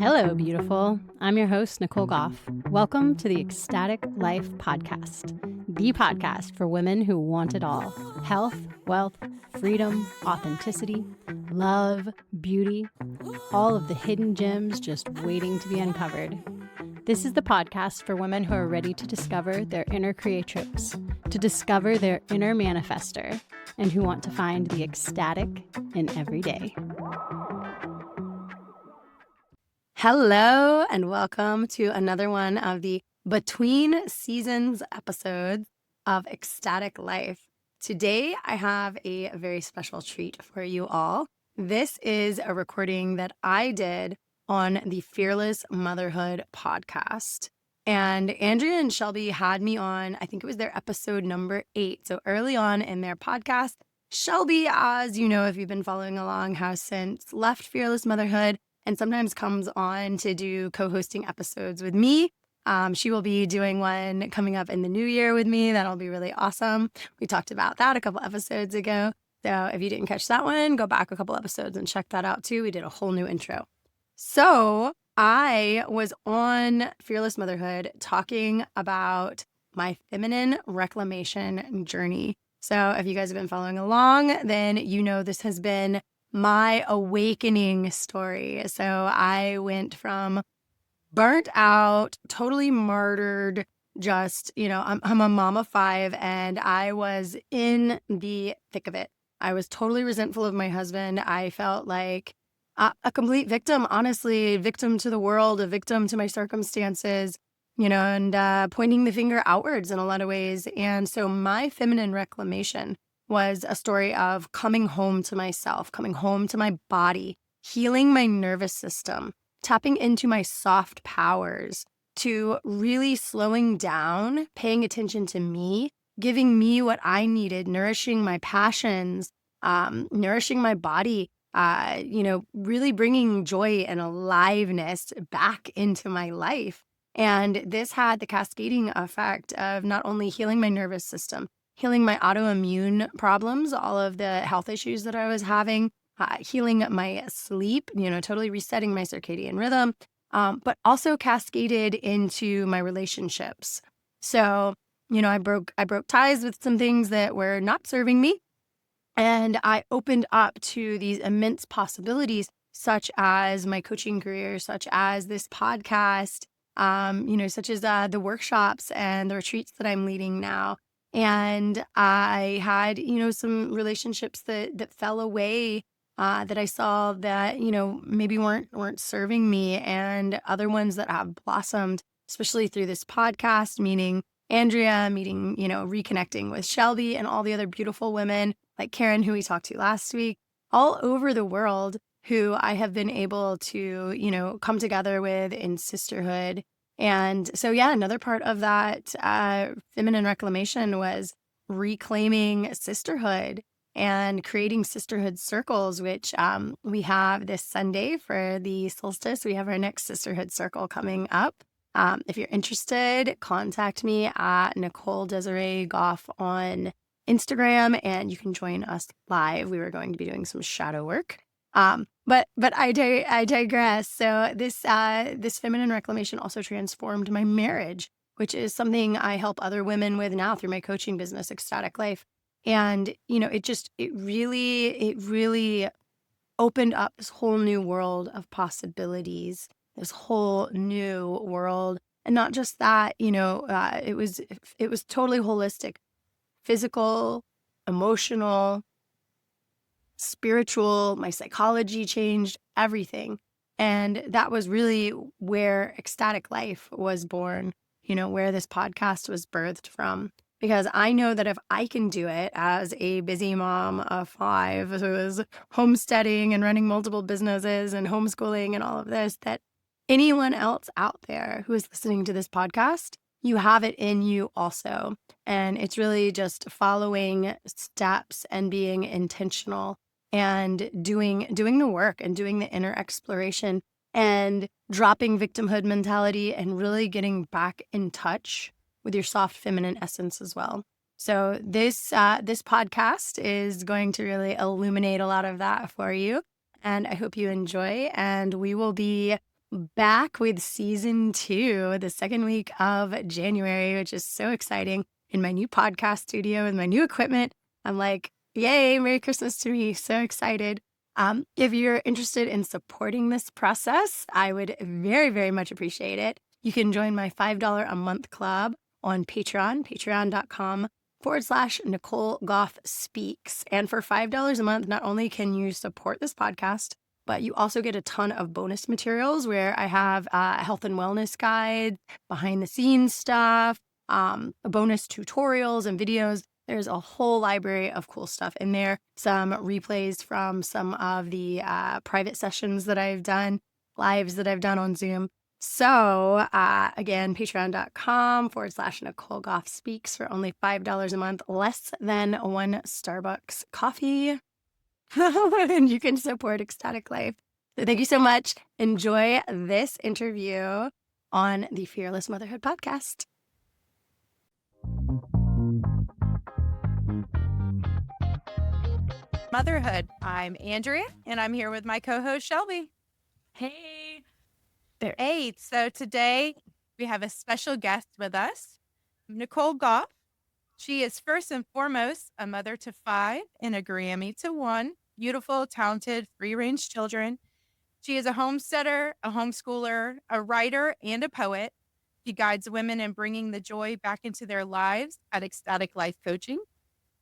Hello, beautiful. I'm your host, Nicole Goff. Welcome to the Ecstatic Life Podcast, the podcast for women who want it all: health, wealth, freedom, authenticity, love, beauty, all of the hidden gems just waiting to be uncovered. This is the podcast for women who are ready to discover their inner creatrix, to discover their inner manifester, and who want to find the ecstatic in every day. Hello, and welcome to another one of the Between Seasons episodes of Ecstatic Life. Today, I have a very special treat for you all. This is a recording that I did on the Fearless Motherhood Podcast. And Andrea and Shelby had me on, I think it was their episode number 8. So early on in their podcast, Shelby, as you know, if you've been following along, has since left Fearless Motherhood and sometimes comes on to do co-hosting episodes with me. She will be doing one coming up in the new year with me. That'll be really awesome. We talked about that a couple episodes ago. So if you didn't catch that one, go back a couple episodes and check that out too. We did a whole new intro. So I was on Fearless Motherhood talking about my feminine reclamation journey. So if you guys have been following along, then you know this has been my awakening story. So I went from burnt out, totally martyred, just, I'm a mom of 5 and I was in the thick of it. I was totally resentful of my husband. I felt like a complete victim, honestly, victim to the world, a victim to my circumstances, and pointing the finger outwards in a lot of ways. And so my feminine reclamation was a story of coming home to myself, coming home to my body, healing my nervous system, tapping into my soft powers, to really slowing down, paying attention to me, giving me what I needed, nourishing my passions, nourishing my body, really bringing joy and aliveness back into my life. And this had the cascading effect of not only healing my nervous system, healing my autoimmune problems, all of the health issues that I was having, healing my sleep, totally resetting my circadian rhythm, but also cascaded into my relationships. So, I broke ties with some things that were not serving me. And I opened up to these immense possibilities, such as my coaching career, such as this podcast, such as the workshops and the retreats that I'm leading now. And I had, some relationships that fell away, that I saw that, maybe weren't serving me, and other ones that have blossomed, especially through this podcast, meaning Andrea, reconnecting with Shelby and all the other beautiful women like Karen, who we talked to last week, all over the world, who I have been able to, come together with in sisterhood. And so, another part of that feminine reclamation was reclaiming sisterhood and creating sisterhood circles, which we have this Sunday for the solstice. We have our next sisterhood circle coming up. If you're interested, contact me at Nicole Desiree Goff on Instagram, and you can join us live. We were going to be doing some shadow work. But I digress. So this feminine reclamation also transformed my marriage, which is something I help other women with now through my coaching business, Ecstatic Life. And, it really opened up this whole new world of possibilities, this whole new world. And not just that, it was totally holistic, physical, emotional, spiritual. My psychology changed, everything. And that was really where Ecstatic Life was born, where this podcast was birthed from. Because I know that if I can do it as a busy mom of 5 who is homesteading and running multiple businesses and homeschooling and all of this, that anyone else out there who is listening to this podcast, you have it in you also. And it's really just following steps and being intentional and doing the work and doing the inner exploration and dropping victimhood mentality and really getting back in touch with your soft feminine essence as well. So this podcast is going to really illuminate a lot of that for you. And I hope you enjoy. And we will be back with season 2, the second week of January, which is so exciting, in my new podcast studio with my new equipment. I'm like, yay, Merry Christmas to me. So excited. If you're interested in supporting this process, I would very, very much appreciate it. You can join my $5 a month club on Patreon, patreon.com/Nicole Goff Speaks. And for $5 a month, not only can you support this podcast, but you also get a ton of bonus materials where I have health and wellness guides, behind the scenes stuff, bonus tutorials and videos. There's a whole library of cool stuff in there. Some replays from some of the private sessions that I've done, lives that I've done on Zoom. So again, patreon.com/Nicole Goff Speaks for only $5 a month, less than one Starbucks coffee. And you can support Ecstatic Life. So thank you so much. Enjoy this interview on the Fearless Motherhood Podcast. Motherhood. I'm Andrea, and I'm here with my co-host, Shelby. Hey. Hey, so today we have a special guest with us, Nicole Goff. She is first and foremost a mother to 5 and a Grammy to 1, beautiful, talented, free-range children. She is a homesteader, a homeschooler, a writer, and a poet. She guides women in bringing the joy back into their lives at Ecstatic Life Coaching.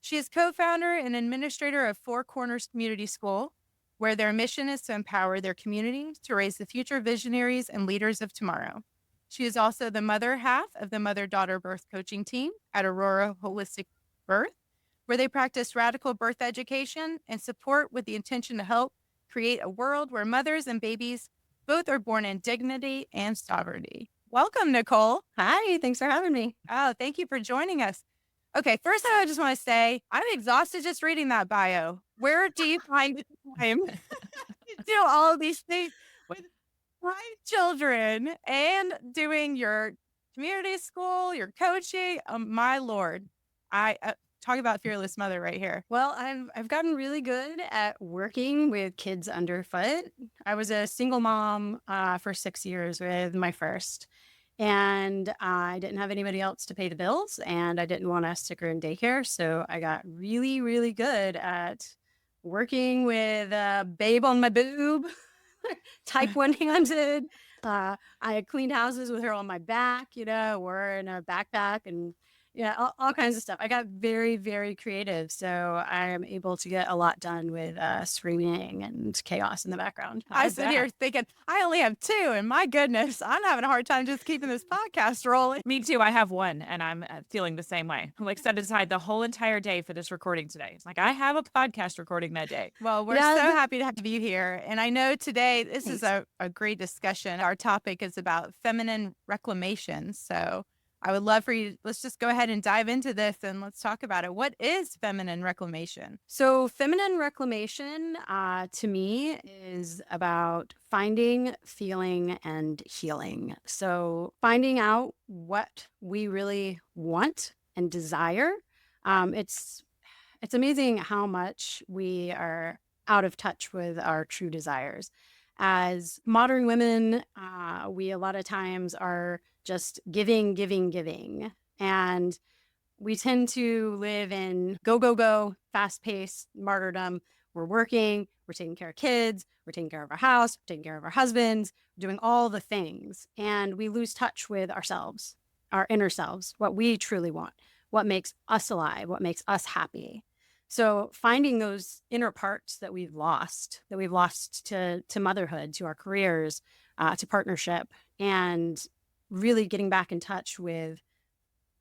She is co-founder and administrator of Four Corners Community School, where their mission is to empower their community to raise the future visionaries and leaders of tomorrow. She is also the mother half of the mother-daughter birth coaching team at Aurora Holistic Birth, where they practice radical birth education and support with the intention to help create a world where mothers and babies both are born in dignity and sovereignty. Welcome, Nicole. Hi, thanks for having me. Oh, thank you for joining us. Okay, first I just want to say I'm exhausted just reading that bio. Where do you find the time to do all of these things with 5 children and doing your community school, your coaching? My Lord, I talk about fearless mother right here. Well, I've gotten really good at working with kids underfoot. I was a single mom for 6 years with my first, and I didn't have anybody else to pay the bills, and I didn't want to stick her in daycare, so I got really, really good at working with babe on my boob, type 100. I had cleaned houses with her on my back, wearing a backpack and all kinds of stuff. I got very, very creative. So I am able to get a lot done with screaming and chaos in the background. I sit here thinking, I only have 2, and my goodness, I'm having a hard time just keeping this podcast rolling. Me too. I have 1, and I'm feeling the same way. I'm like set aside the whole entire day for this recording today. It's like I have a podcast recording that day. Well, we're so happy to have you here. And I know today this is a great discussion. Our topic is about feminine reclamation. So I would love for you, let's just go ahead and dive into this and let's talk about it. What is feminine reclamation? So feminine reclamation to me is about finding, feeling, and healing. So finding out what we really want and desire. It's amazing how much we are out of touch with our true desires. As modern women, we a lot of times are just giving. And we tend to live in go, fast-paced martyrdom. We're working, we're taking care of kids, we're taking care of our house, we're taking care of our husbands, we're doing all the things. And we lose touch with ourselves, our inner selves, what we truly want, what makes us alive, what makes us happy. So finding those inner parts that we've lost to motherhood, to our careers, to partnership, and really getting back in touch with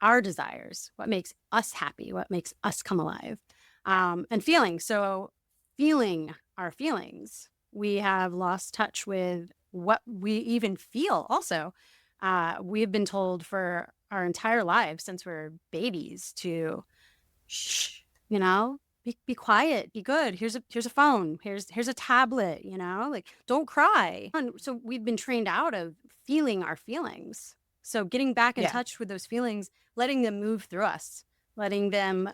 our desires, what makes us happy, what makes us come alive, and feeling. So feeling our feelings. We have lost touch with what we even feel also. We have been told for our entire lives since we're babies to shh, be quiet, be good. Here's a phone. Here's a tablet, like don't cry. And so we've been trained out of feeling our feelings. So getting back in touch with those feelings, letting them move through us, letting them,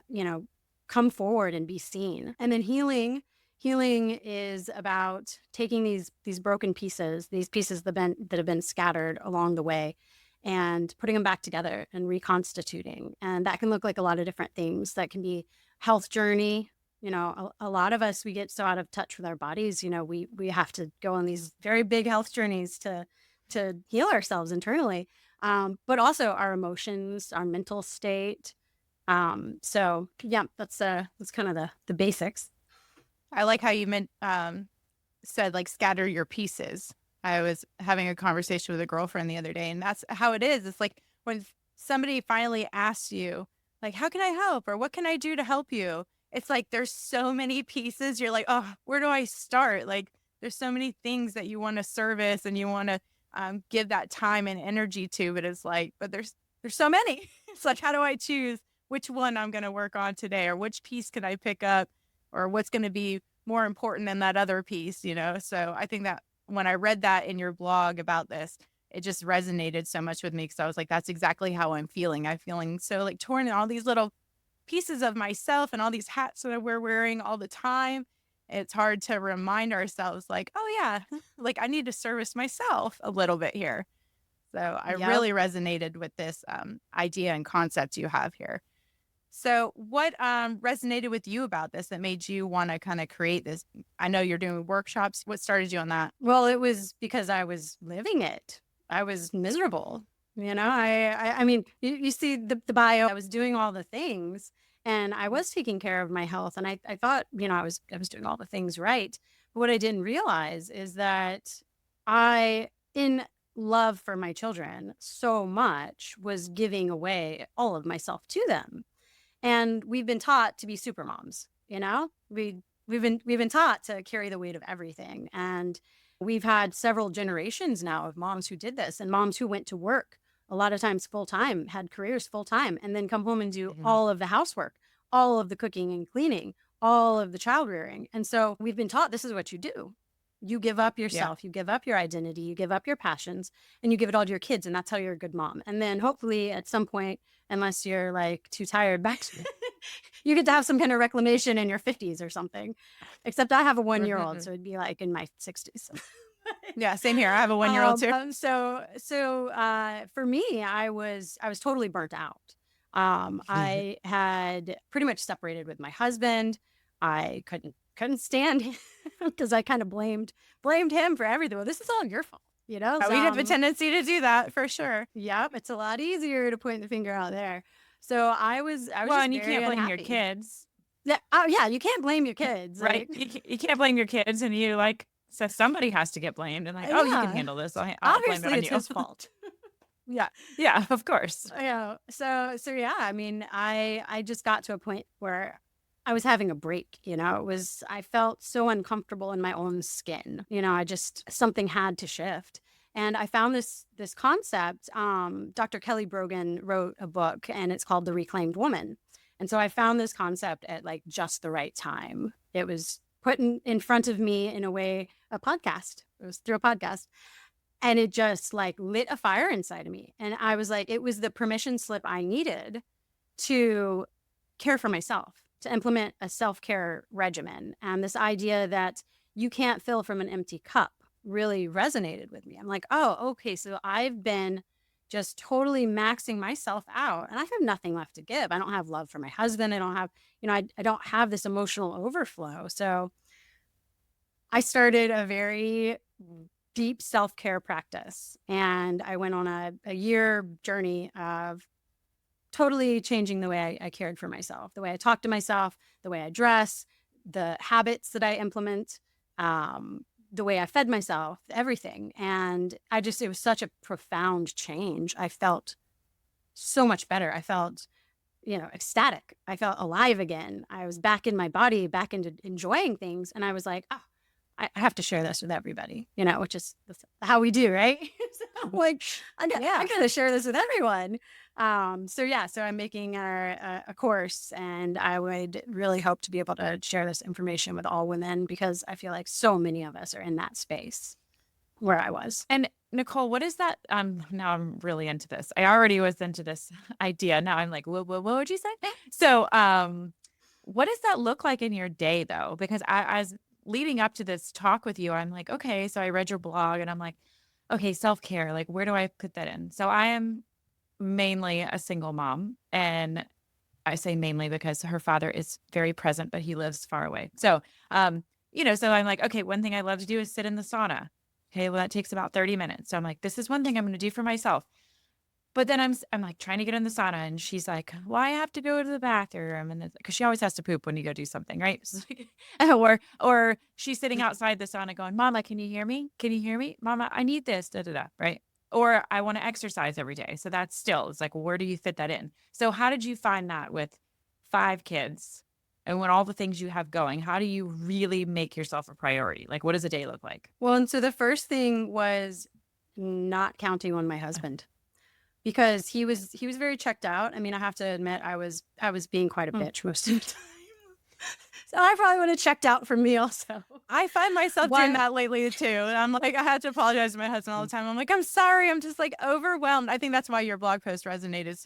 come forward and be seen. And then healing Healing is about taking these broken pieces, these pieces that have been scattered along the way, and putting them back together and reconstituting. And that can look like a lot of different things. That can be health journey. A lot of us, we get so out of touch with our bodies. We have to go on these very big health journeys to heal ourselves internally, but also our emotions, our mental state. So yeah, that's kind of the basics. I like how you said like scatter your pieces. I was having a conversation with a girlfriend the other day, and that's how it is. It's like when somebody finally asks you, like, how can I help? Or what can I do to help you? It's like there's so many pieces. You're like, oh, where do I start? Like there's so many things that you want to service and you want to give that time and energy to. But it's like, but there's so many. It's like, how do I choose which one I'm going to work on today, or which piece can I pick up, or what's going to be more important than that other piece, So I think that when I read that in your blog about this, it just resonated so much with me, because I was like, that's exactly how I'm feeling. I'm feeling so like torn in all these little pieces of myself and all these hats that we're wearing all the time. It's hard to remind ourselves like, oh yeah, like I need to service myself a little bit here. So I Yep. really resonated with this idea and concept you have here. So what resonated with you about this that made you want to kind of create this? I know you're doing workshops. What started you on that? Well, it was because I was living it. I was miserable. I mean, you see the bio. I was doing all the things, and I was taking care of my health, and I thought, I was doing all the things right. But what I didn't realize is that I, in love for my children so much, was giving away all of myself to them. And we've been taught to be super moms, we've been taught to carry the weight of everything. And we've had several generations now of moms who did this, and moms who went to work a lot of times full time, had careers full time, and then come home and do all of the housework, all of the cooking and cleaning, all of the child rearing. And so we've been taught this is what you do. You give up yourself, you give up your identity, you give up your passions, and you give it all to your kids. And that's how you're a good mom. And then hopefully at some point, unless you're like too tired back, you get to have some kind of reclamation in your 50s or something. Except I have a 1-year-old, so it'd be like in my 60s. Yeah, same here. I have a 1-year-old too. So for me, I was totally burnt out. I had pretty much separated with my husband. I couldn't stand him because I kind of blamed him for everything. Well, this is all your fault, We have a tendency to do that for sure. Yep, it's a lot easier to point the finger out there. So I was Well, just and you very can't blame your unhappy. kids, Yeah, oh yeah, you can't blame your kids, right? like- You can't blame your kids, and you like, so somebody has to get blamed, and like, oh, you Yeah. can handle this. I'll blame Obviously, it on it's you. his fault. Yeah, yeah, of course. Yeah. So yeah, I mean, I just got to a point where I was having a break, I felt so uncomfortable in my own skin. Something had to shift. And I found this concept. Dr. Kelly Brogan wrote a book, and it's called The Reclaimed Woman. And so I found this concept at like just the right time. It was put in front of me in a way, a podcast. It was through a podcast. And it just like lit a fire inside of me. And I was like, it was the permission slip I needed to care for myself, to implement a self-care regimen. And this idea that you can't fill from an empty cup really resonated with me. I'm like, oh, okay. So I've been just totally maxing myself out, and I have nothing left to give. I don't have love for my husband. I don't have, I don't have this emotional overflow. So I started a very deep self-care practice, and I went on a year journey of totally changing the way I cared for myself, the way I talk to myself, the way I dress, the habits that I implement, the way I fed myself, everything. And it was such a profound change. I felt so much better. I felt, ecstatic. I felt alive again. I was back in my body, back into enjoying things. And I was like, oh, I have to share this with everybody, which is how we do, right? So I'm like, I got to share this with everyone. So I'm making a course, and I would really hope to be able to share this information with all women, because I feel like so many of us are in that space where I was. And Nicole, what is that? Now I'm really into this. I already was into this idea. Now I'm like, what would you say? So, what does that look like in your day though? Because leading up to this talk with you, I'm like, okay, so I read your blog and I'm like, okay, self-care, like where do I put that in? So I am mainly a single mom, and I say mainly because her father is very present, but he lives far away. So, so I'm like, okay, one thing I love to do is sit in the sauna. Okay, well, that takes about 30 minutes. So I'm like, this is one thing I'm going to do for myself. But then I'm like trying to get in the sauna, and she's like, well, I have to go to the bathroom. And because she always has to poop when you go do something, right? or she's sitting outside the sauna going, Mama, can you hear me? Can you hear me? Mama, I need this, da, da, da, right? Or I want to exercise every day. So that's still, it's like, where do you fit that in? So how did you find that with 5 kids and when all the things you have going? How do you really make yourself a priority? Like, what does a day look like? Well, and so the first thing was not counting on my husband, because he was very checked out. I mean, I have to admit, I was being quite a bitch most of the time. So I probably would have checked out for me also. I find myself doing that lately too. And I'm like, I had to apologize to my husband all the time. I'm like, I'm sorry. I'm just like overwhelmed. I think that's why your blog post resonated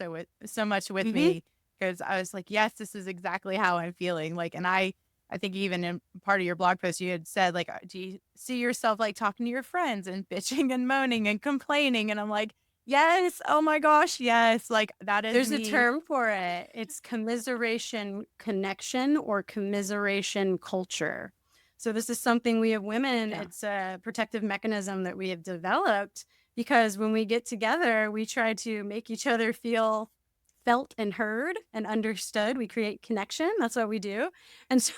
so much with me, because I was like, yes, this is exactly how I'm feeling. Like, and I think even in part of your blog post, you had said, like, do you see yourself like talking to your friends and bitching and moaning and complaining? And I'm like, yes. Oh my gosh. Yes. Like that is There's me. a term for it. It's commiseration connection or commiseration culture. So this is something we have women, it's a protective mechanism that we have developed, because when we get together, we try to make each other feel felt and heard and understood. We create connection. That's what we do. And so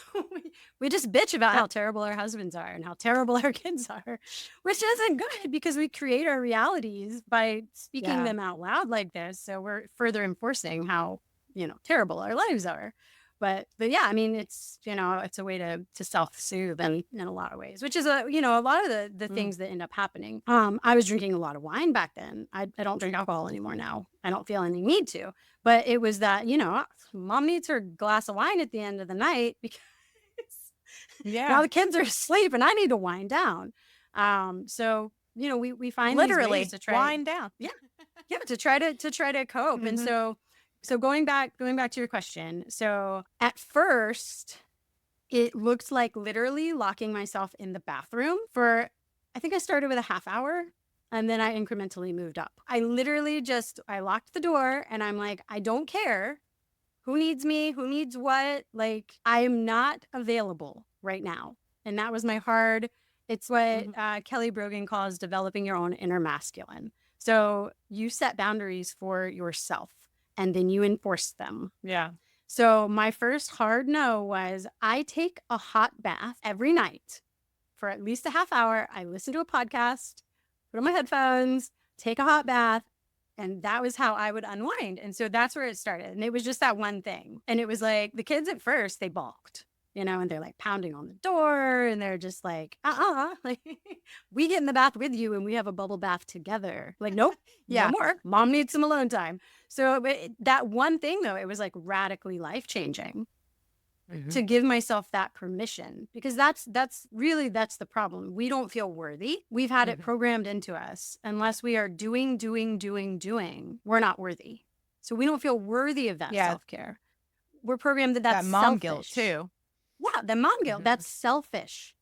we just bitch about how terrible our husbands are and how terrible our kids are, which isn't good, because we create our realities by speaking them out loud like this. So we're further enforcing how, terrible our lives are. But yeah, I mean, it's, it's a way to self-soothe in a lot of ways, which is a lot of the things that end up happening. I was drinking a lot of wine back then. I don't drink alcohol anymore now. I don't feel any need to. But it was that, mom needs her glass of wine at the end of the night because now the kids are asleep and I need to wind down. So, we find literally these ways to try wind down. Yeah, to try to cope. And so going back to your question. So at first, it looked like literally locking myself in the bathroom for, I think I started with a half hour. And then I incrementally moved up. I literally I locked the door and I'm like, I don't care who needs me, who needs what. Like, I am not available right now. And that was it's what Kelly Brogan calls developing your own inner masculine. So you set boundaries for yourself and then you enforce them. Yeah. So my first hard no was, I take a hot bath every night for at least a half hour. I listen to a podcast, put on my headphones, take a hot bath. And that was how I would unwind. And so that's where it started. And it was just that one thing. And it was like, the kids at first, they balked, and they're like pounding on the door and they're just like, like, we get in the bath with you and we have a bubble bath together. Like, nope, no more. Mom needs some alone time. So that one thing though, it was like radically life-changing. To give myself that permission, because that's the problem. We don't feel worthy. We've had it programmed into us. Unless we are doing, we're not worthy. So we don't feel worthy of that self-care. We're programmed that's mom selfish. guilt too. Yeah, the mom guilt. That's selfish.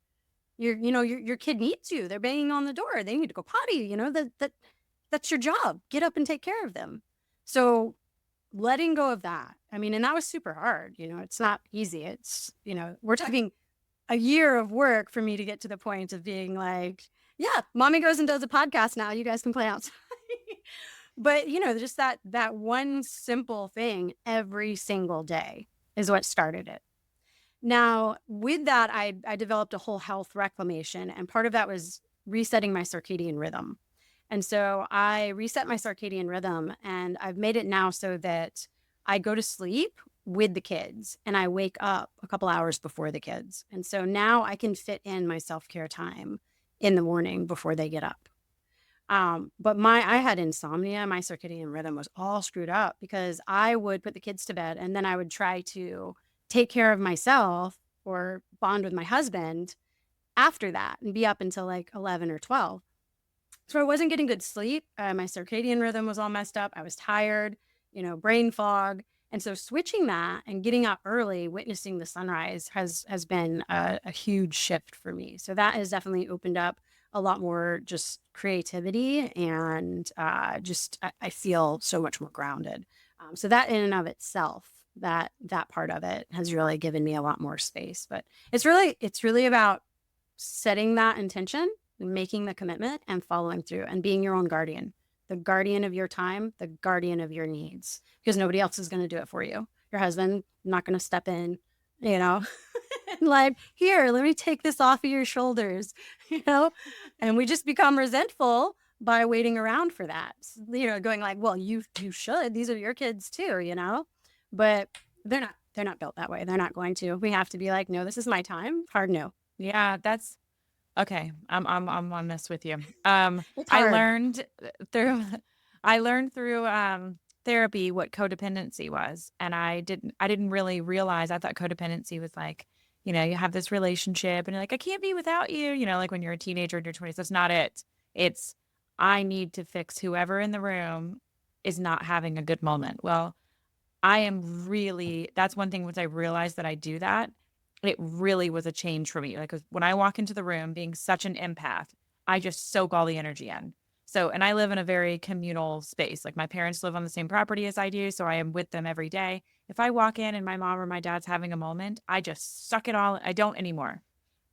Your kid needs you. They're banging on the door. They need to go potty. That's your job. Get up and take care of them. So letting go of that. I mean, and that was super hard. It's not easy. It's, we're talking a year of work for me to get to the point of being like, yeah, mommy goes and does a podcast now. You guys can play outside. But, just that one simple thing every single day is what started it. Now, with that, I developed a whole health reclamation. And part of that was resetting my circadian rhythm. And so I reset my circadian rhythm, and I've made it now so that I go to sleep with the kids and I wake up a couple hours before the kids. And so now I can fit in my self-care time in the morning before they get up. But I had insomnia. My circadian rhythm was all screwed up because I would put the kids to bed and then I would try to take care of myself or bond with my husband after that and be up until like 11 or 12. So I wasn't getting good sleep. My circadian rhythm was all messed up. I was tired, brain fog. And so switching that and getting up early, witnessing the sunrise has been a huge shift for me. So that has definitely opened up a lot more just creativity and I feel so much more grounded. So that in and of itself, that part of it has really given me a lot more space. But it's really about setting that intention, making the commitment, and following through, and being your own guardian, the guardian of your time, the guardian of your needs, because nobody else is going to do it for you. Your husband not going to step in, and like, here, let me take this off of your shoulders, and we just become resentful by waiting around for that, going like, well, you should, these are your kids too, but they're not built that way. They're not going to. We have to be like, no, this is my time. Hard no. Yeah, that's okay. I'm on this with you. It's I hard. learned through therapy what codependency was, and I didn't really realize. I thought codependency was like, you have this relationship and you're like, I can't be without you, like when you're a teenager in your 20s. That's not it. It's I need to fix whoever in the room is not having a good moment. Well, that's one thing once I realized that I do that, it really was a change for me. Like, 'cause when I walk into the room being such an empath, I just soak all the energy in. So, and I live in a very communal space. Like my parents live on the same property as I do. So I am with them every day. If I walk in and my mom or my dad's having a moment, I just suck it all. I don't anymore,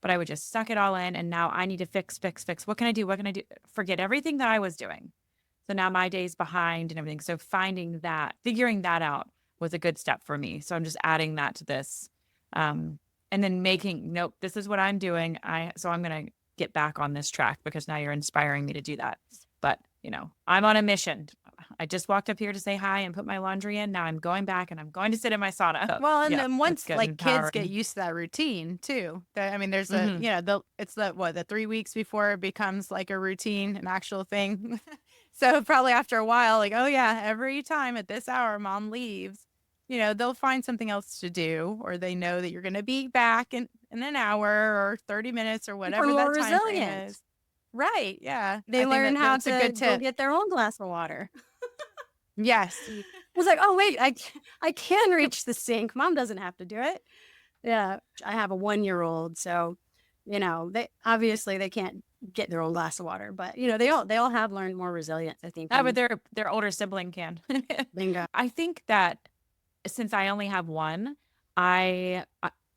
but I would just suck it all in. And now I need to fix. What can I do? What can I do? Forget everything that I was doing. So now my day's behind and everything. So figuring that out was a good step for me. So I'm just adding that to this. And then nope, this is what I'm doing. So I'm going to get back on this track because now you're inspiring me to do that. But, I'm on a mission. I just walked up here to say hi and put my laundry in. Now I'm going back and I'm going to sit in my sauna. Well, and Yeah, then once it's like kids get empowering. used to that routine too. There's Mhm. it's the 3 weeks before it becomes like a routine, an actual thing. So probably after a while, like, oh yeah, every time at this hour, mom leaves, they'll find something else to do, or they know that you're going to be back in an hour or 30 minutes or Become whatever more that time frame resilient. is. Right. Yeah. They I think learn how that's a to good go tip. get their own glass of water. Yes. I was like, oh, wait, I can reach the sink. Mom doesn't have to do it. Yeah. I have a 1-year-old. So, they obviously they can't get their own glass of water, but they all have learned more resilience, I think. But their older sibling can. Bingo. I think that since I only have one, and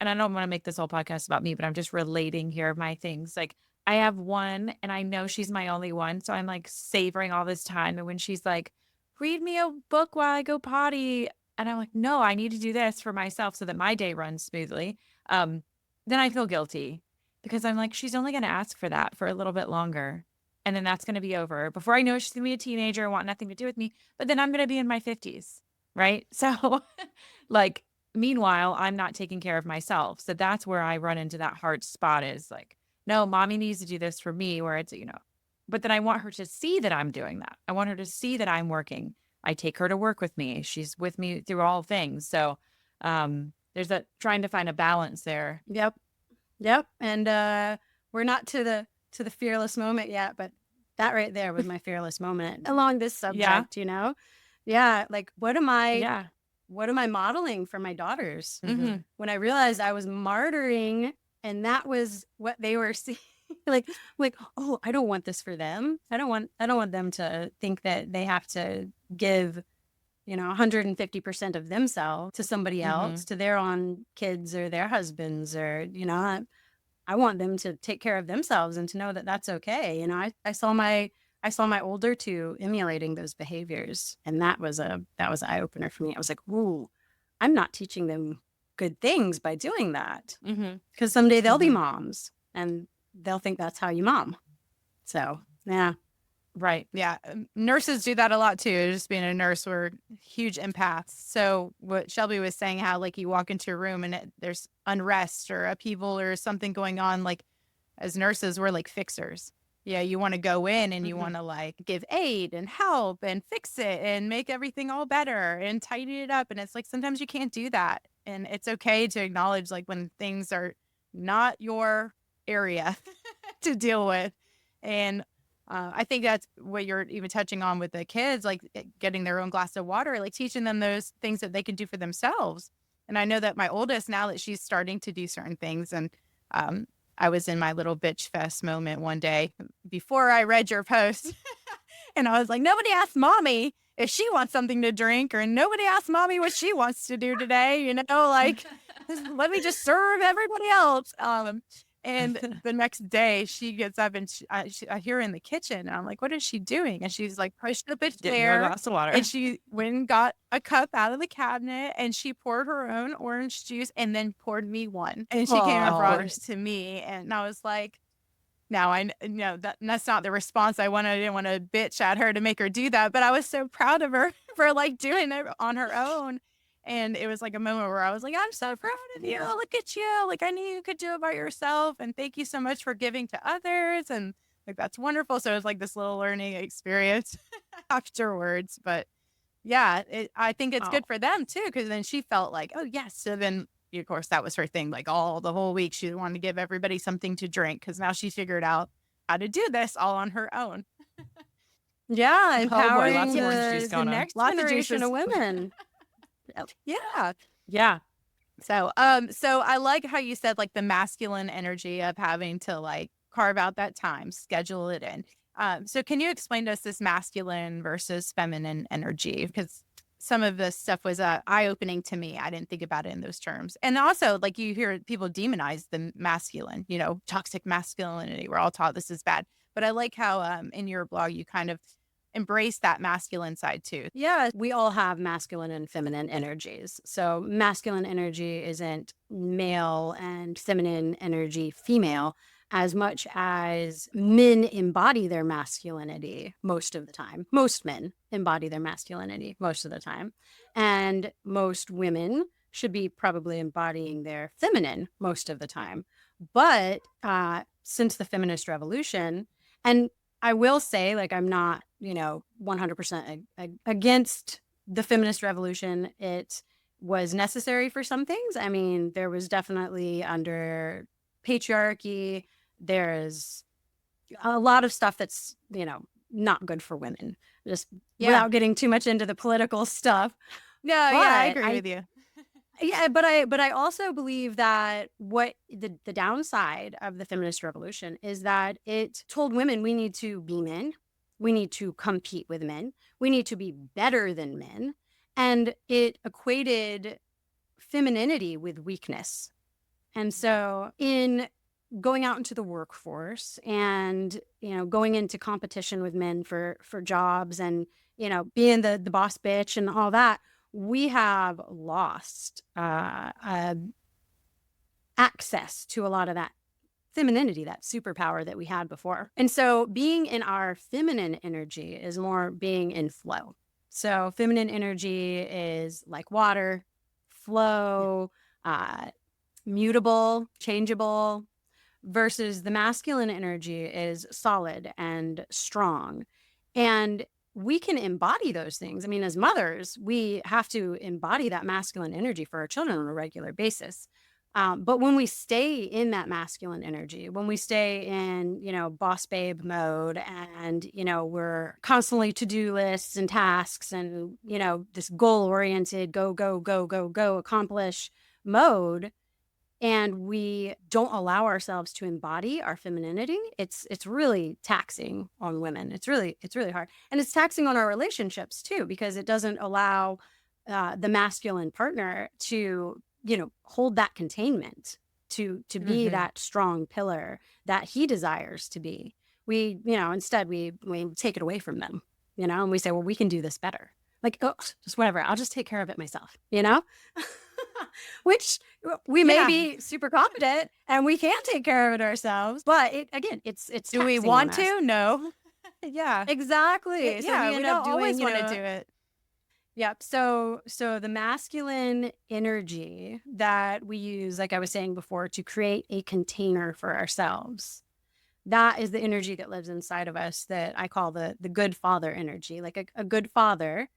I don't want to make this whole podcast about me, but I'm just relating here my things. Like I have one and I know she's my only one. So I'm like savoring all this time. And when she's like, read me a book while I go potty. And I'm like, no, I need to do this for myself so that my day runs smoothly. Then I feel guilty because I'm like, she's only going to ask for that for a little bit longer. And then that's going to be over before I know she's going to be a teenager and want nothing to do with me. But then I'm going to be in my 50s. Right. So like, meanwhile, I'm not taking care of myself. So that's where I run into that hard spot is like, no, mommy needs to do this for me where it's, but then I want her to see that I'm doing that. I want her to see that I'm working. I take her to work with me. She's with me through all things. So there's that trying to find a balance there. Yep. And we're not to the fearless moment yet, but that right there was my fearless moment along this subject, Yeah. Like, what am I modeling for my daughters? Mm-hmm. When I realized I was martyring and that was what they were seeing, like, oh, I don't want this for them. I don't want them to think that they have to give, 150% of themselves to somebody else, to their own kids or their husbands or, I want them to take care of themselves and to know that that's okay. I saw my older two emulating those behaviors, and that was an eye opener for me. I was like, ooh, I'm not teaching them good things by doing that, because someday they'll be moms and they'll think that's how you mom. So yeah. Right. Yeah. Nurses do that a lot too. Just being a nurse, we're huge empaths. So what Shelby was saying, how like you walk into a room and there's unrest or upheaval or something going on, like as nurses, we're like fixers. Yeah, you want to go in and you want to like give aid and help and fix it and make everything all better and tidy it up. And it's like sometimes you can't do that. And it's okay to acknowledge like when things are not your area to deal with. And I think that's what you're even touching on with the kids, like getting their own glass of water, like teaching them those things that they can do for themselves. And I know that my oldest, now that she's starting to do certain things, and I was in my little bitch fest moment one day before I read your post. And I was like, nobody asked mommy if she wants something to drink, or nobody asked mommy what she wants to do today. Like, let me just serve everybody else. And the next day she gets up and I hear her in the kitchen, and I'm like, what is she doing? And she's like pushed up a Getting her a chair, glass of water. and she went and got a cup out of the cabinet, and she poured her own orange juice and then poured me one. And she came and brought it to me. And I was like, now I know that's not the response I wanted. I didn't want to bitch at her to make her do that, but I was so proud of her for like doing it on her own. And it was like a moment where I was like, I'm so proud of you. Look at you. Like, I knew you could do it by yourself. And thank you so much for giving to others. And like, that's wonderful. So it was like this little learning experience afterwards. But yeah, I think it's good for them too, because then she felt like, oh, yes. So then, of course, that was her thing. Like the whole week, she wanted to give everybody something to drink, because now she figured out how to do this all on her own. Yeah, boy, empowering lots of orange juice the going on. next Lots of generation juices. of women. Yeah. Yeah. So I like how you said like the masculine energy of having to like carve out that time, schedule it in. So can you explain to us this masculine versus feminine energy? Because some of this stuff was eye-opening to me. I didn't think about it in those terms. And also, like, you hear people demonize the masculine, toxic masculinity. We're all taught this is bad. But I like how in your blog, you kind of embrace that masculine side too. Yeah, we all have masculine and feminine energies. So masculine energy isn't male and feminine energy female, as much as men embody their masculinity most of the time. Most men embody their masculinity most of the time. And most women should be probably embodying their feminine most of the time. But since the feminist revolution, and I will say, like, I'm not, 100% against the feminist revolution. It was necessary for some things. I mean, there was definitely under patriarchy, there's a lot of stuff that's, not good for women, just without getting too much into the political stuff. No, yeah, I agree with you. Yeah, but I also believe that what the downside of the feminist revolution is that it told women we need to be men, we need to compete with men, we need to be better than men, and it equated femininity with weakness. And so in going out into the workforce and going into competition with men for jobs and being the boss bitch and all that, we have lost access to a lot of that femininity, that superpower that we had before. And so being in our feminine energy is more being in flow. So feminine energy is like water, flow, mutable, changeable, versus the masculine energy is solid and strong. And we can embody those things. I mean, as mothers, we have to embody that masculine energy for our children on a regular basis. But when we stay in that masculine energy, when we stay in, boss babe mode and, we're constantly to-do lists and tasks and, this goal-oriented go, go, go, go, go, accomplish mode, and we don't allow ourselves to embody our femininity, it's really taxing on women. It's really hard. And it's taxing on our relationships too, because it doesn't allow the masculine partner to, hold that containment, to be that strong pillar that he desires to be. We, instead we take it away from them, and we say, well, we can do this better. Like, oh, just whatever, I'll just take care of it myself, which we may be super confident and we can take care of it ourselves. But it's do we want to? No. Yeah, exactly. Yeah, so we don't always want to do it. Yep. So the masculine energy that we use, like I was saying before, to create a container for ourselves, that is the energy that lives inside of us that I call the good father energy. Like a good father,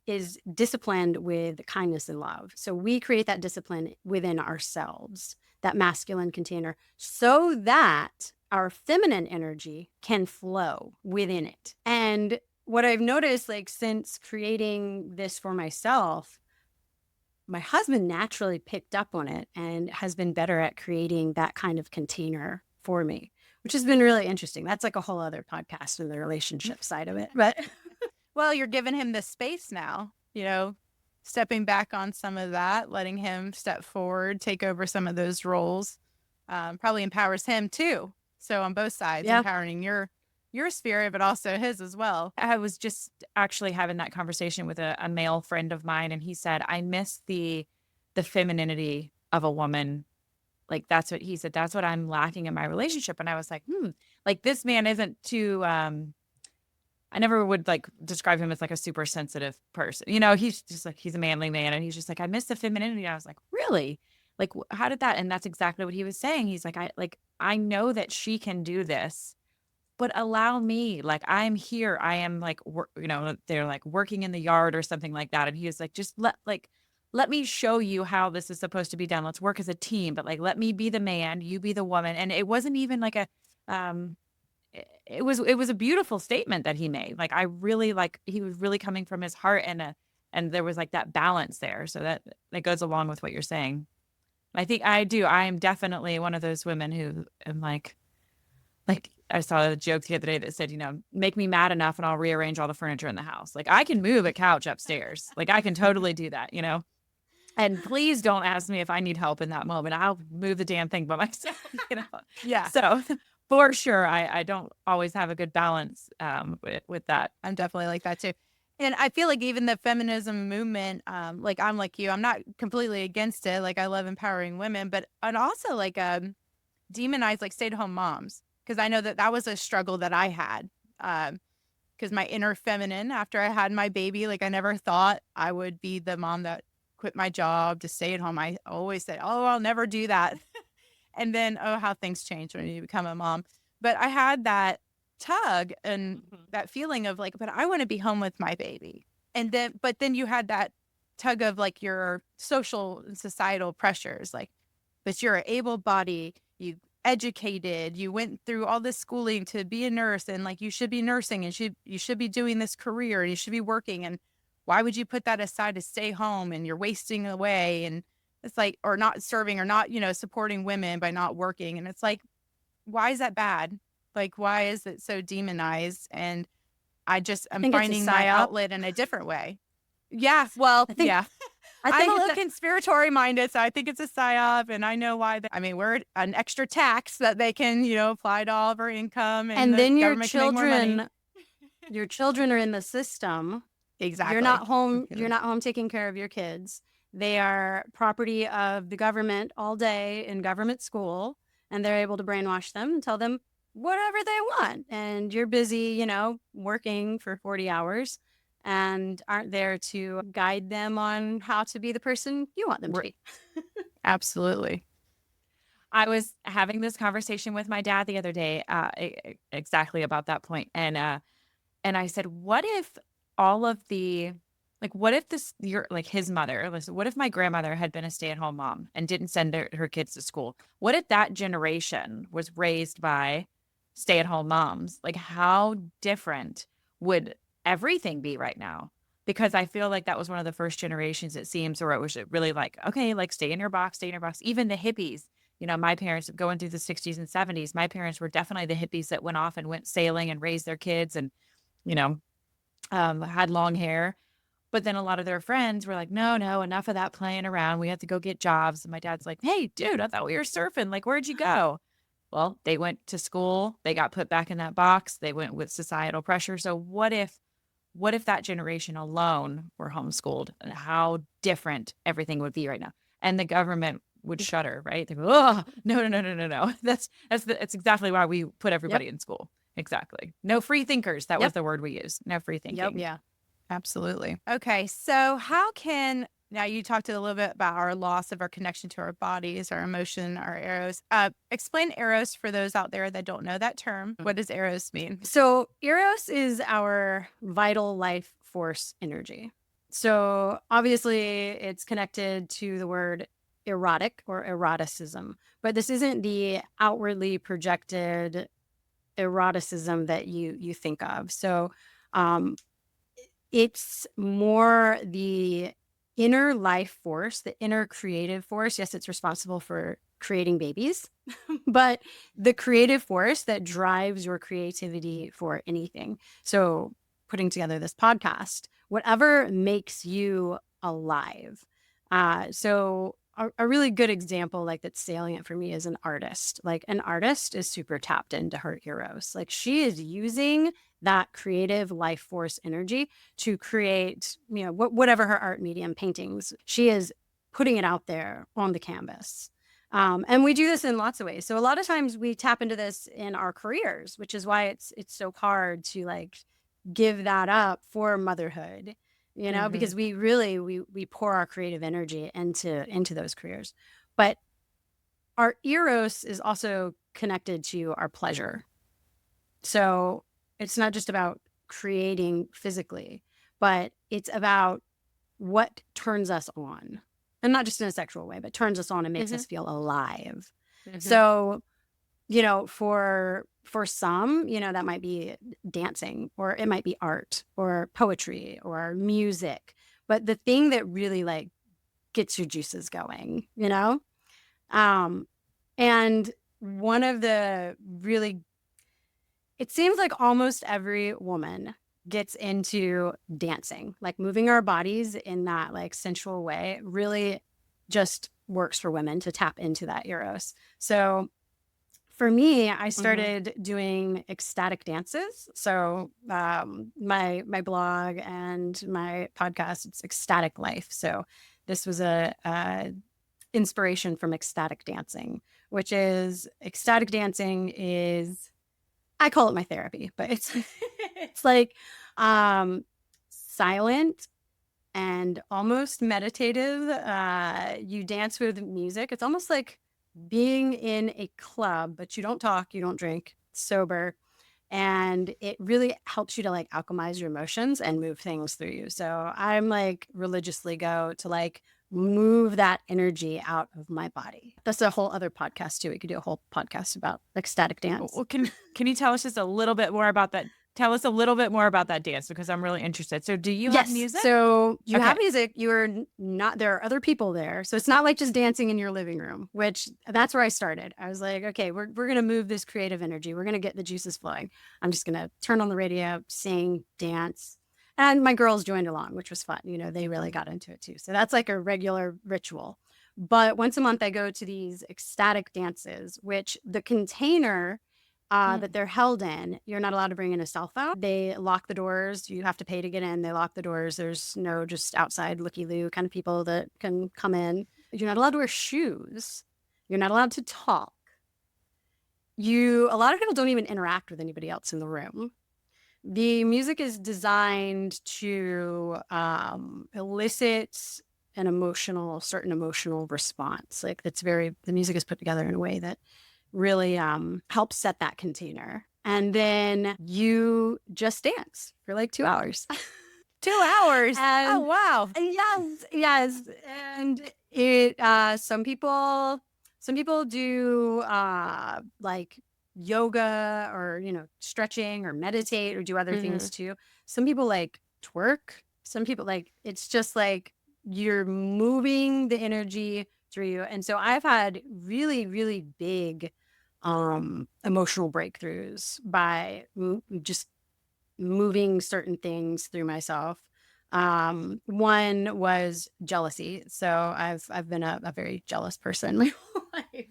is disciplined with kindness and love. So we create that discipline within ourselves, that masculine container, so that our feminine energy can flow within it. And what I've noticed, like, since creating this for myself, my husband naturally picked up on it and has been better at creating that kind of container for me, which has been really interesting. That's like a whole other podcast in the relationship side of it. But Well, you're giving him the space now, stepping back on some of that, letting him step forward, take over some of those roles, probably empowers him too. So on both sides, yeah, empowering your spirit, but also his as well. I was just actually having that conversation with a male friend of mine, and he said, I miss the femininity of a woman. Like, that's what he said, that's what I'm lacking in my relationship. And I was like, like, this man isn't too, I never would like describe him as like a super sensitive person. He's just like, he's a manly man. And he's just like, I miss the femininity. I was like, really? Like, how did that? And that's exactly what he was saying. He's like, I know that she can do this, but allow me, like, I'm here. I am like, they're like working in the yard or something like that. And he was like, just let me show you how this is supposed to be done. Let's work as a team, but like, let me be the man, you be the woman. And it wasn't even like it was a beautiful statement that he made. Like, I really, like, he was really coming from his heart, and there was like that balance there. So that goes along with what you're saying. I think I am definitely one of those women who am like I saw a joke the other day that said, make me mad enough and I'll rearrange all the furniture in the house. Like, I can move a couch upstairs. Like, I can totally do that, And please don't ask me if I need help in that moment. I'll move the damn thing by myself, Yeah. So for sure, I don't always have a good balance with that. I'm definitely like that too. And I feel like even the feminism movement, like, I'm like you, I'm not completely against it. Like, I love empowering women, but and also like demonize like stay-at-home moms, because I know that was a struggle that I had. Because my inner feminine, after I had my baby, like, I never thought I would be the mom that quit my job to stay at home. I always said, oh, I'll never do that. And then, how things change when you become a mom. But I had that tug and that feeling of like, but I want to be home with my baby. And then you had that tug of like your social and societal pressures, like, but you're an able-bodied, you educated, you went through all this schooling to be a nurse, and like, you should be nursing, and you should be doing this career, and you should be working. And why would you put that aside to stay home, and you're wasting away? And it's like, or not serving, or not, supporting women by not working. And it's like, why is that bad? Like, why is it so demonized? And I'm finding my outlet in a different way. Yeah. Well, yeah. I'm a little conspiratory minded, so I think it's a psyop, and I know why. We're an extra tax that they can, apply to all of our income, and then the your government can make more money. your children are in the system. Exactly. You're not home. You're not home taking care of your kids. They are property of the government all day in government school, and they're able to brainwash them and tell them whatever they want. And you're busy, working for 40 hours and aren't there to guide them on how to be the person you want them to be. Absolutely. I was having this conversation with my dad the other day, exactly about that point. And I said, what if all of the, like, what if his mother, listen, what if my grandmother had been a stay-at-home mom and didn't send her kids to school? What if that generation was raised by stay-at-home moms? Like, how different would everything be right now? Because I feel like that was one of the first generations, it seems, where it was really like, okay, like, stay in your box. Even the hippies, my parents going through the 60s and 70s, my parents were definitely the hippies that went off and went sailing and raised their kids and, had long hair. But then a lot of their friends were like, no, enough of that playing around. We have to go get jobs. And my dad's like, hey, dude, I thought we were surfing. Like, where'd you go? Well, they went to school. They got put back in that box. They went with societal pressure. So what if that generation alone were homeschooled, and how different everything would be right now? And the government would shudder, right? They go, oh, no. That's exactly why we put everybody in school. Exactly. No free thinkers. That was the word we used. No free thinking. Yep. Yeah. Absolutely. Okay. So now you talked a little bit about our loss of our connection to our bodies, our emotion, our eros. Explain eros for those out there that don't know that term. What does eros mean? So eros is our vital life force energy. So obviously it's connected to the word erotic or eroticism, but this isn't the outwardly projected eroticism that you think of. So it's more the inner life force, the inner creative force. Yes, it's responsible for creating babies, but the creative force that drives your creativity for anything. So putting together this podcast, whatever makes you alive. So a really good example like that's salient for me is an artist. Like an artist is super tapped into her eros. Like she is using that creative life force energy to create, whatever her art medium, paintings, she is putting it out there on the canvas. And we do this in lots of ways. So a lot of times we tap into this in our careers, which is why it's so hard to like give that up for motherhood, because we really, we pour our creative energy into those careers. But our eros is also connected to our pleasure. So it's not just about creating physically, but it's about what turns us on. And not just in a sexual way, but turns us on and makes us feel alive. So, for some, that might be dancing, or it might be art or poetry or music. But the thing that really like gets your juices going, and one of the really, it seems like almost every woman gets into dancing, like moving our bodies in that like sensual way really just works for women to tap into that eros. So for me, I started doing ecstatic dances. So my blog and my podcast, it's Ecstatic Life. So this was a inspiration from ecstatic dancing, which is ecstatic dancing is, I call it my therapy, but it's it's like silent and almost meditative. You dance with music. It's almost like being in a club, but you don't talk, you don't drink, sober. And it really helps you to like alchemize your emotions and move things through you. So I'm like religiously go to like move that energy out of my body. That's a whole other podcast too. We could do a whole podcast about ecstatic dance. Well, can you tell us just a little bit more about that? Tell us a little bit more about that dance because I'm really interested. So do you have music? So you have Okay. music. You're not, there are other people there. So it's not like just dancing in your living room, which that's where I started. I was like, okay, we're going to move this creative energy. We're going to get the juices flowing. I'm just going to turn on the radio, sing, dance. And my girls joined along, which was fun. They really got into it too. So that's like a regular ritual. But once a month, I go to these ecstatic dances, which the container that they're held in, you're not allowed to bring in a cell phone. They lock the doors. You have to pay to get in. They lock the doors. There's no just outside looky-loo kind of people that can come in. You're not allowed to wear shoes. You're not allowed to talk. A lot of people don't even interact with anybody else in the room. The music is designed to elicit an certain emotional response. Like the music is put together in a way that really helps set that container. And then you just dance for like 2 hours. 2 hours. And Oh, wow. yes. And it some people do like yoga or stretching or meditate or do other things too. Some people like twerk. Some people like, it's just like you're moving the energy through you. And so I've had really, really big emotional breakthroughs by just moving certain things through myself. One was jealousy. So I've been a very jealous person my whole life.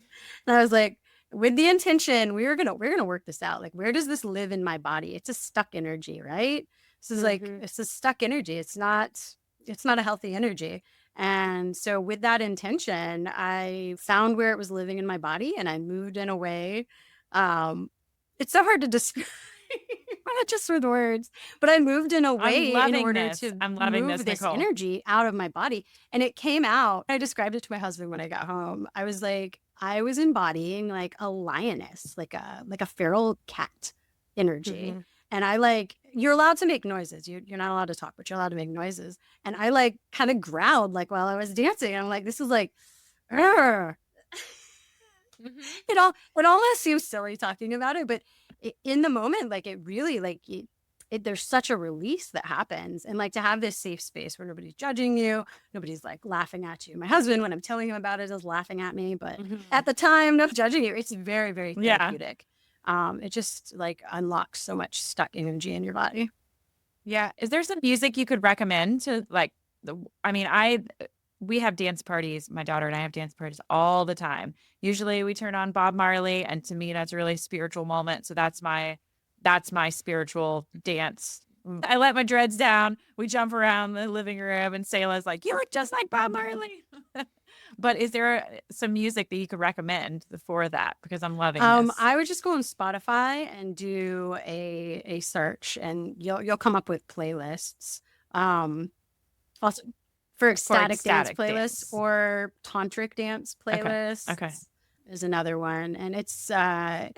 And I was like, with the intention, we're gonna work this out. Like, where does this live in my body? It's a stuck energy, right? This is like, it's a stuck energy. It's not a healthy energy. And so with that intention, I found where it was living in my body and I moved in a way. It's so hard to describe, not just with words, but I moved in a way in order to move this Nicole. energy out of my body. And it came out. I described it to my husband when I got home. I was like, I was embodying like a lioness, like a feral cat energy. And you're allowed to make noises. You're not allowed to talk, but you're allowed to make noises. And I like kind of growled like while I was dancing. I'm like, this is like "Urgh." Mhm. It almost seems silly talking about it, but in the moment, like it really, like there's such a release that happens, and like to have this safe space where nobody's judging you, nobody's like laughing at you. My husband, when I'm telling him about it, is laughing at me, but at the time, no judging you. It's very, very Yeah. therapeutic. It just like unlocks so much stuck energy in your body. Yeah. Is there some music you could recommend to like we have dance parties. My daughter and I have dance parties all the time. Usually we turn on Bob Marley, and to me that's a really spiritual moment. So that's my spiritual dance. I let my dreads down. We jump around the living room, and Selah's like, "You look just like Bob Marley." But is there some music that you could recommend for that? Because I'm loving this. I would just go on Spotify and do a search, and you'll come up with playlists. Also for ecstatic dance ecstatic playlists dance. or tantric dance playlists. Okay. Is another one, and it's a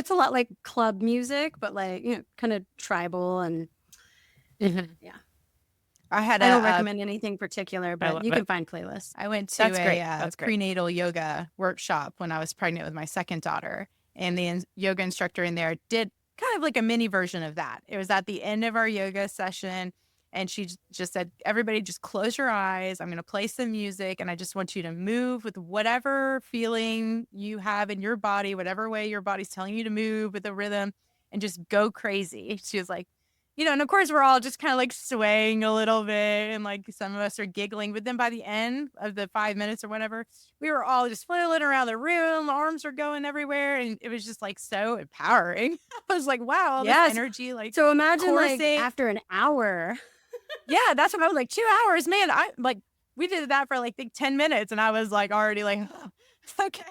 lot like club music, but like kind of tribal and yeah. I don't recommend anything particular, but love you it. can find playlists. I went to That's a great. That's great. prenatal yoga workshop when I was pregnant with my second daughter, and the yoga instructor in there did kind of like a mini version of that. It was at the end of our yoga session, and she just said, "Everybody just close your eyes. I'm going to play some music, and I just want you to move with whatever feeling you have in your body, whatever way your body's telling you to move with the rhythm, and just go crazy." She was like, and of course we're all just kind of like swaying a little bit, and like some of us are giggling. But then by the end of the 5 minutes or whatever, we were all just flailing around the room. Arms are going everywhere. And it was just like so empowering. I was like, wow, all Yes. this energy. Like, So imagine like coursing. after an hour. Yeah, that's what I was like, 2 hours, man. I like, we did that for like 10 minutes, and I was like already like, oh, okay.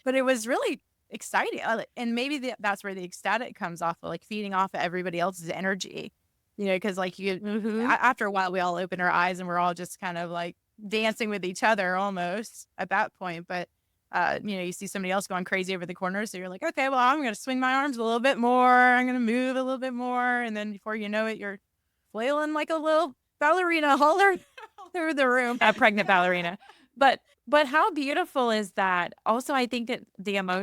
But it was really exciting. And maybe that's where the ecstatic comes off of, like feeding off of everybody else's energy, because like after a while we all open our eyes and we're all just kind of like dancing with each other almost at that point. But you see somebody else going crazy over the corner, so you're like, okay, well, I'm gonna swing my arms a little bit more, I'm gonna move a little bit more, and then before you know it, you're flailing like a little ballerina all through the room. A pregnant ballerina. But how beautiful is that? Also, I think that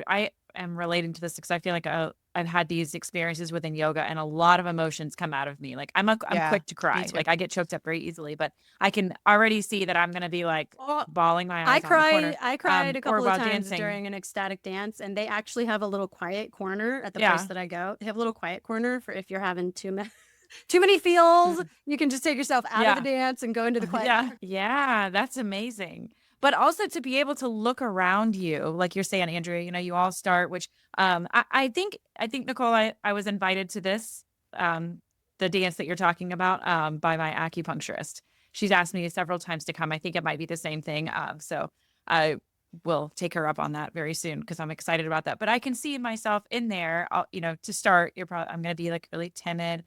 I am relating to this because I feel like I've had these experiences within yoga, and a lot of emotions come out of me. Like I'm quick to cry. Like I get choked up very easily, but I can already see that I'm going to be like bawling my eyes out the corner. I cried a couple of times dancing. during an ecstatic dance, and they actually have a little quiet corner at the place that I go. They have a little quiet corner for if you're having too many feels, you can just take yourself out of the dance and go into the quiet. Yeah, that's amazing. But also to be able to look around you, like you're saying, Andrea, you all start, which I think, Nicole, I was invited to this, the dance that you're talking about by my acupuncturist. She's asked me several times to come. I think it might be the same thing. So I will take her up on that very soon because I'm excited about that. But I can see myself in there, to start, I'm going to be like really timid.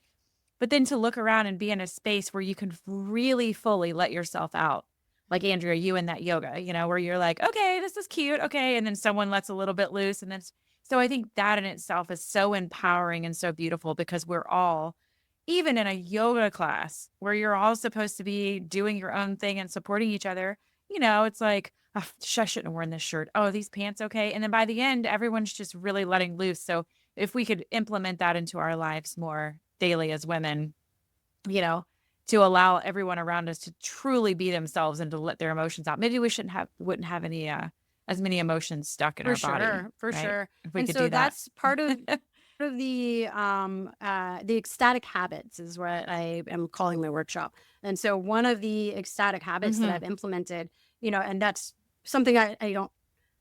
But then to look around and be in a space where you can really fully let yourself out. Like Andrea, you in that yoga, where you're like, okay, this is cute. Okay. And then someone lets a little bit loose. And then, so I think that in itself is so empowering and so beautiful because we're all, even in a yoga class where you're all supposed to be doing your own thing and supporting each other, it's like, oh, I shouldn't have worn this shirt. Oh, are these pants okay? And then by the end, everyone's just really letting loose. So if we could implement that into our lives more daily as women, to allow everyone around us to truly be themselves and to let their emotions out. Maybe we wouldn't have any as many emotions stuck in our body. For right? sure. If we And could so do that. that's part of the ecstatic habits is what I am calling my workshop. And so one of the ecstatic habits that I've implemented, and that's something I don't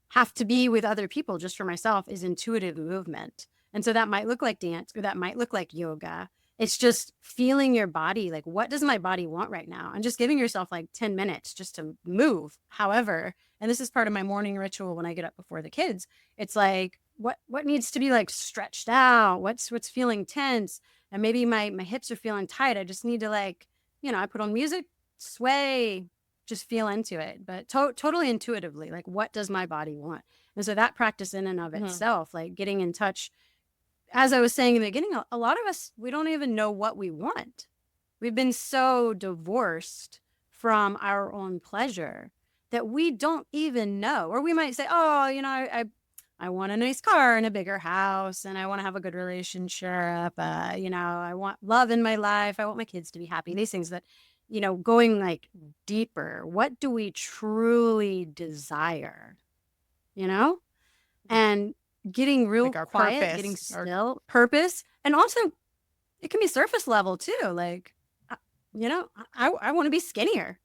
have to be with other people, just for myself, is intuitive movement. And so that might look like dance, or that might look like yoga. It's just feeling your body, like, what does my body want right now? And just giving yourself like 10 minutes just to move. However, and this is part of my morning ritual when I get up before the kids, it's like, what needs to be like stretched out? What's feeling tense? And maybe my hips are feeling tight. I just need to like, I put on music, sway, just feel into it, but totally intuitively, like, what does my body want? And so that practice in and of itself, like getting in touch, as I was saying in the beginning, a lot of us, we don't even know what we want. We've been so divorced from our own pleasure that we don't even know. Or we might say, oh, I want a nice car and a bigger house, and I want to have a good relationship. I want love in my life. I want my kids to be happy. These things that, going like deeper. What do we truly desire? And getting real Like our quiet, purpose, getting our- still, purpose. And also it can be surface level too. Like, I want to be skinnier.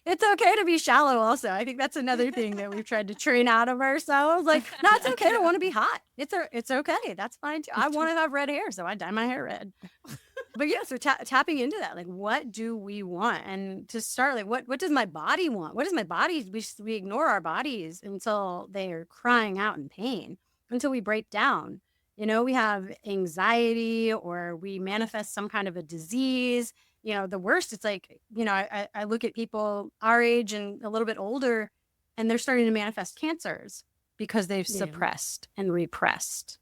It's okay to be shallow also. I think that's another thing that we've tried to train out of ourselves. Like, no, it's okay to want to be hot. It's okay. That's fine too. I want to have red hair, so I dye my hair red. But yeah, so tapping into that, like, what do we want? And to start, like, what does my body want? What does my body? We ignore our bodies until they are crying out in pain, until we break down. We have anxiety, or we manifest some kind of a disease. The worst, it's like, I look at people our age and a little bit older, and they're starting to manifest cancers because they've suppressed and repressed.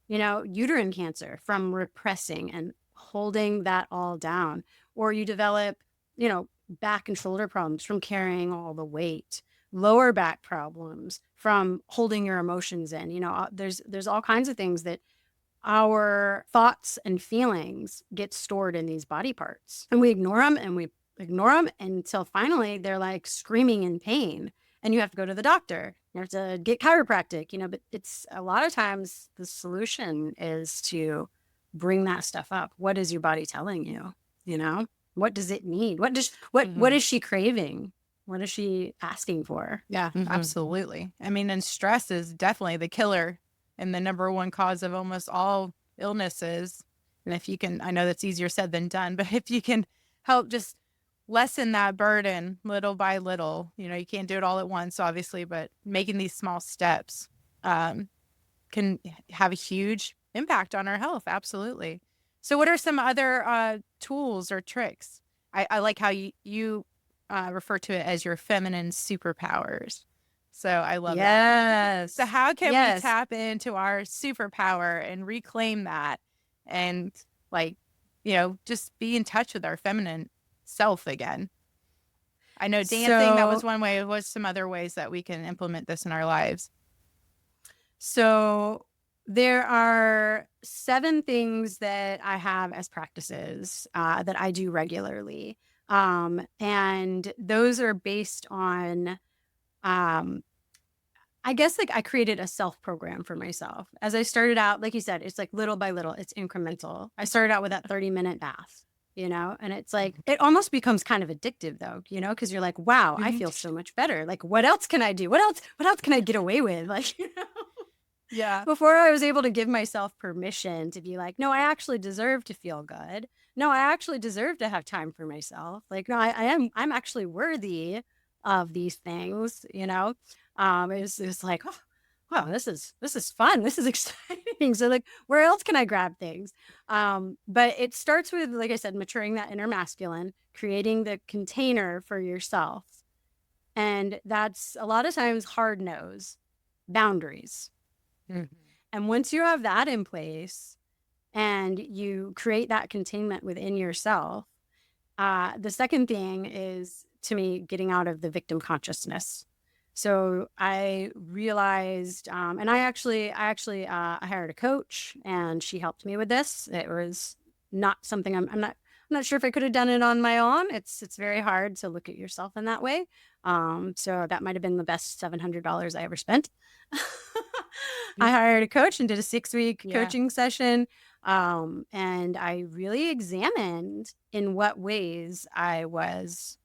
Uterine cancer from repressing and holding that all down. Or you develop, back and shoulder problems from carrying all the weight, lower back problems from holding your emotions in. There's all kinds of things that our thoughts and feelings get stored in these body parts, and we ignore them until finally they're like screaming in pain, and you have to go to the doctor. You have to get chiropractic, but it's a lot of times the solution is to bring that stuff up. What is your body telling you? What does it need? What is she craving? What is she asking for? Yeah, absolutely. I mean, and stress is definitely the killer and the number one cause of almost all illnesses. And if you can, I know that's easier said than done, but if you can help just lessen that burden little by little, you can't do it all at once, obviously, but making these small steps can have a huge impact on our health. Absolutely. So what are some other tools or tricks? I like how you refer to it as your feminine superpowers. So I love that. Yes. So how can we tap into our superpower and reclaim that and just be in touch with our feminine self again? I know dancing, that was one way. What's some other ways that we can implement this in our lives? So there are 7 things that I have as practices that I do regularly. And those are based on, I guess, like, I created a self program for myself. As I started out, like you said, it's like little by little, it's incremental. I started out with that 30-minute bath, and it's like, it almost becomes kind of addictive though, because you're like, wow, I feel so much better. Like, what else can I do? What else can I get away with? Like, Yeah. Before I was able to give myself permission to be like, no, I actually deserve to feel good. No, I actually deserve to have time for myself. Like, no, I'm actually worthy of these things, It's like, oh, wow, this is fun. This is exciting. So like, where else can I grab things? But it starts with, like I said, maturing that inner masculine, creating the container for yourself. And that's a lot of times hard nose, boundaries. And once you have that in place and you create that containment within yourself, the second thing is, to me, getting out of the victim consciousness. So I realized, and I hired a coach, and she helped me with this. It was not something I'm not sure if I could have done it on my own. It's very hard to look at yourself in that way. So that might have been the best $700 I ever spent. I hired a coach and did a 6-week coaching session. And I really examined in what ways I was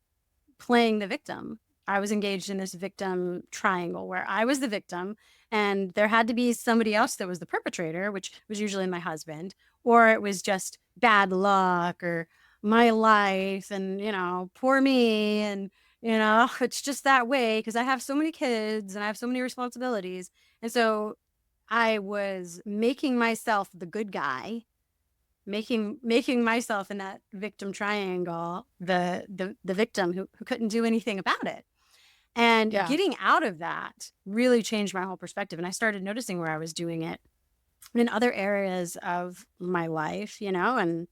playing the victim. I was engaged in this victim triangle where I was the victim, and there had to be somebody else that was the perpetrator, which was usually my husband, or it was just bad luck or my life and, poor me. And, it's just that way because I have so many kids and I have so many responsibilities. And so I was making myself the good guy, making myself in that victim triangle, the victim who couldn't do anything about it. And getting out of that really changed my whole perspective. And I started noticing where I was doing it in other areas of my life, and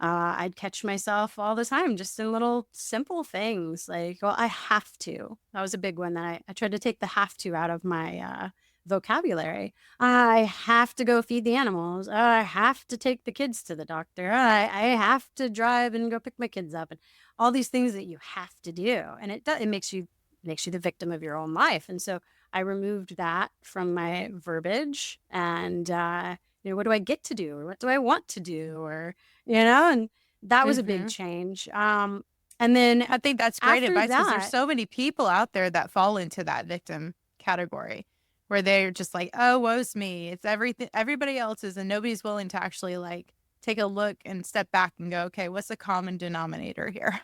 I'd catch myself all the time just in little simple things like, well, I have to. That was a big one that I tried to take the have to out of my vocabulary. I have to go feed the animals. I have to take the kids to the doctor. I have to drive and go pick my kids up, and all these things that you have to do. And it makes you the victim of your own life. And so I removed that from my verbiage, and what do I get to do, or what do I want to do, or and that was a big change. And then I think that's great after advice because there's that, so many people out there that fall into that victim category where they're just like, oh, woe's me. It's everything, everybody else's, and nobody's willing to actually like take a look and step back and go, okay, what's the common denominator here?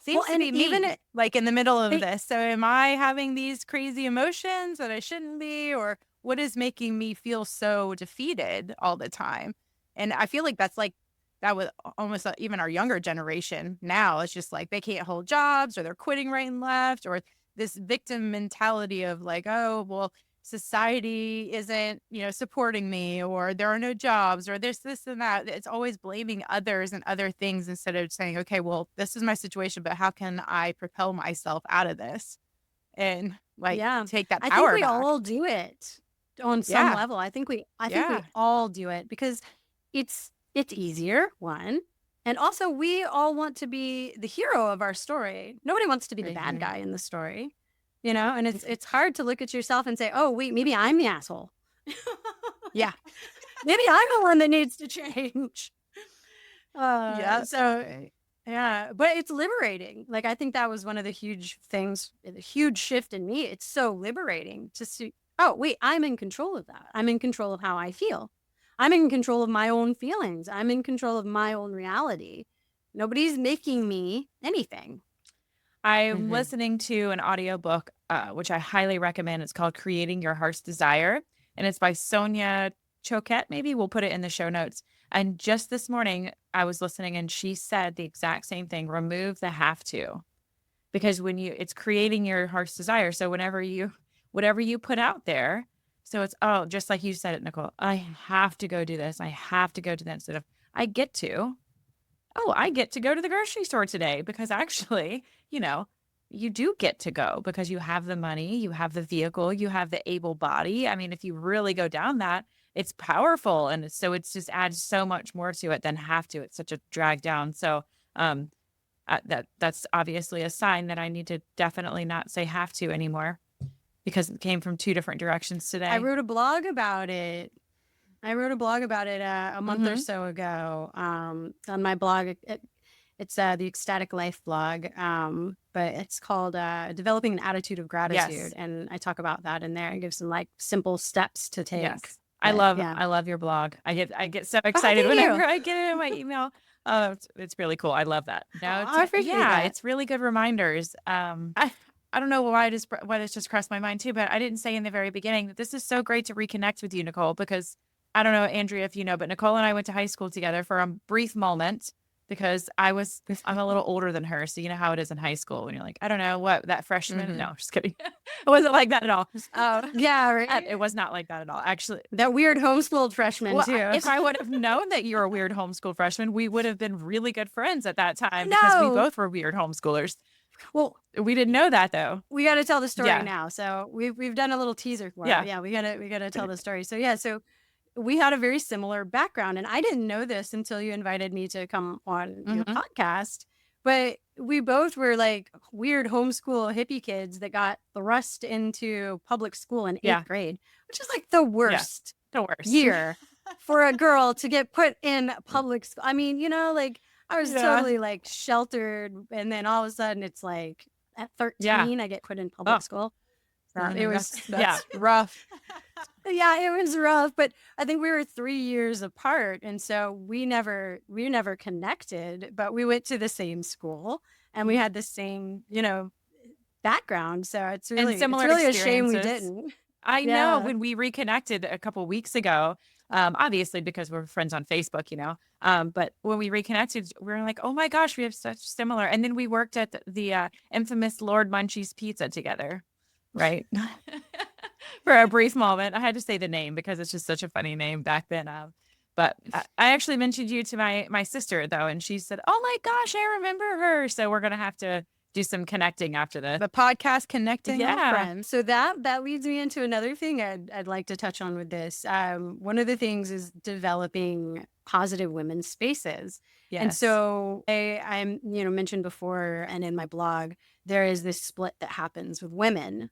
Seems to be me, like in the middle of this. So am I having these crazy emotions that I shouldn't be, or what is making me feel so defeated all the time? And I feel like that's like, that was almost even our younger generation now. It's just like they can't hold jobs, or they're quitting right and left, or this victim mentality of like, oh, well, society isn't, supporting me, or there are no jobs, or this and that. It's always blaming others and other things instead of saying, okay, well, this is my situation, but how can I propel myself out of this and take that power I think we back? all do it on some level. I think we all do it because it's easier, one. And also we all want to be the hero of our story. Nobody wants to be the bad guy in the story. And it's hard to look at yourself and say, oh, wait, maybe I'm the asshole. Yeah. Maybe I'm the one that needs to change. So, but it's liberating. Like, I think that was one of the huge things, the huge shift in me. It's so liberating to see, oh, wait, I'm in control of that. I'm in control of how I feel. I'm in control of my own feelings. I'm in control of my own reality. Nobody's making me anything. I'm listening to an audiobook, which I highly recommend. It's called Creating Your Heart's Desire, and it's by Sonia Choquette. Maybe we'll put it in the show notes. And just this morning, I was listening, and she said the exact same thing: remove the have to, because it's creating your heart's desire. So whatever you put out there, so it's, oh, just like you said it, Nicole, I have to go do this. I have to go do that, instead of I get to. Oh, I get to go to the grocery store today, because actually, you do get to go because you have the money, you have the vehicle, you have the able body. I mean, if you really go down that, it's powerful. And so it's just adds so much more to it than have to. It's such a drag down. So that's obviously a sign that I need to definitely not say have to anymore, because it came from two different directions today. I wrote a blog about it. A month or so ago on my blog. It's the Ecstatic Life blog, but it's called Developing an Attitude of Gratitude. Yes. And I talk about that in there and give some like simple steps to take. Yes. I love your blog. I get so excited whenever I get it in my email. It's really cool. I love that. I appreciate that. It's really good reminders. I don't know why it just crossed my mind too, but I didn't say in the very beginning that this is so great to reconnect with you, Nicole, because I don't know, Andrea, if you know, but Nicole and I went to high school together for a brief moment, because I'm a little older than her. So you know how it is in high school when you're like, I don't know what, that freshman. No, just kidding. It wasn't like that at all. Yeah, right. It was not like that at all. Actually, that weird homeschooled freshman too. If I would have known that you were a weird homeschool freshman, we would have been really good friends at that time, because we both were weird homeschoolers. Well, we didn't know that though. We got to tell the story now. So we've done a little teaser for it. Yeah, we gotta tell the story. So we had a very similar background, and I didn't know this until you invited me to come on your podcast. But we both were like weird homeschool hippie kids that got thrust into public school in 8th grade, which is like the worst year for a girl to get put in public school. I mean, like I was totally like sheltered, and then all of a sudden it's like at 13 I get put in public school. It was that's rough. Yeah, it was rough, but I think we were 3 years apart, and so we never connected, but we went to the same school and we had the same, background. So it's really a shame we didn't. I know, when we reconnected a couple weeks ago, obviously because we're friends on Facebook, but when we reconnected, we were like, oh my gosh, we have such similar. And then we worked at the infamous Lord Munchie's Pizza together. Right. For a brief moment. I had to say the name because it's just such a funny name back then. But I actually mentioned you to my sister though, and she said, "Oh my gosh, I remember her." So we're gonna have to do some connecting after this. The podcast connecting. Yeah. Friends. So that leads me into another thing I'd like to touch on with this. One of the things is developing positive women's spaces. Yes. And so I'm mentioned before, and in my blog, there is this split that happens with women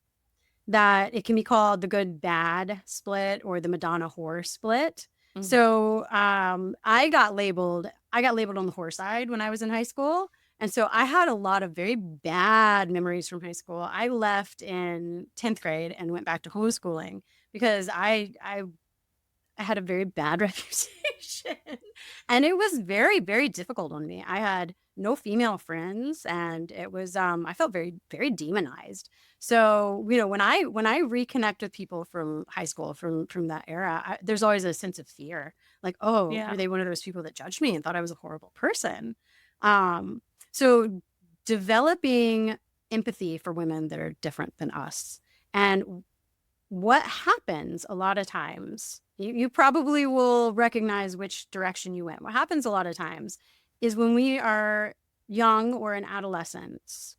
that it can be called the good bad split or the Madonna whore split. Mhm. So I got labeled on the whore side when I was in high school. And so I had a lot of very bad memories from high school. I left in 10th grade and went back to homeschooling because I had a very bad reputation. And it was very, very difficult on me. I had no female friends, and it was I felt very, very demonized. So, when I reconnect with people from high school, from that era, there's always a sense of fear. Like, oh, Yeah. are they one of those people that judged me and thought I was a horrible person? So developing empathy for women that are different than us. And what happens a lot of times, you probably will recognize which direction you went. What happens a lot of times is when we are young or in adolescence,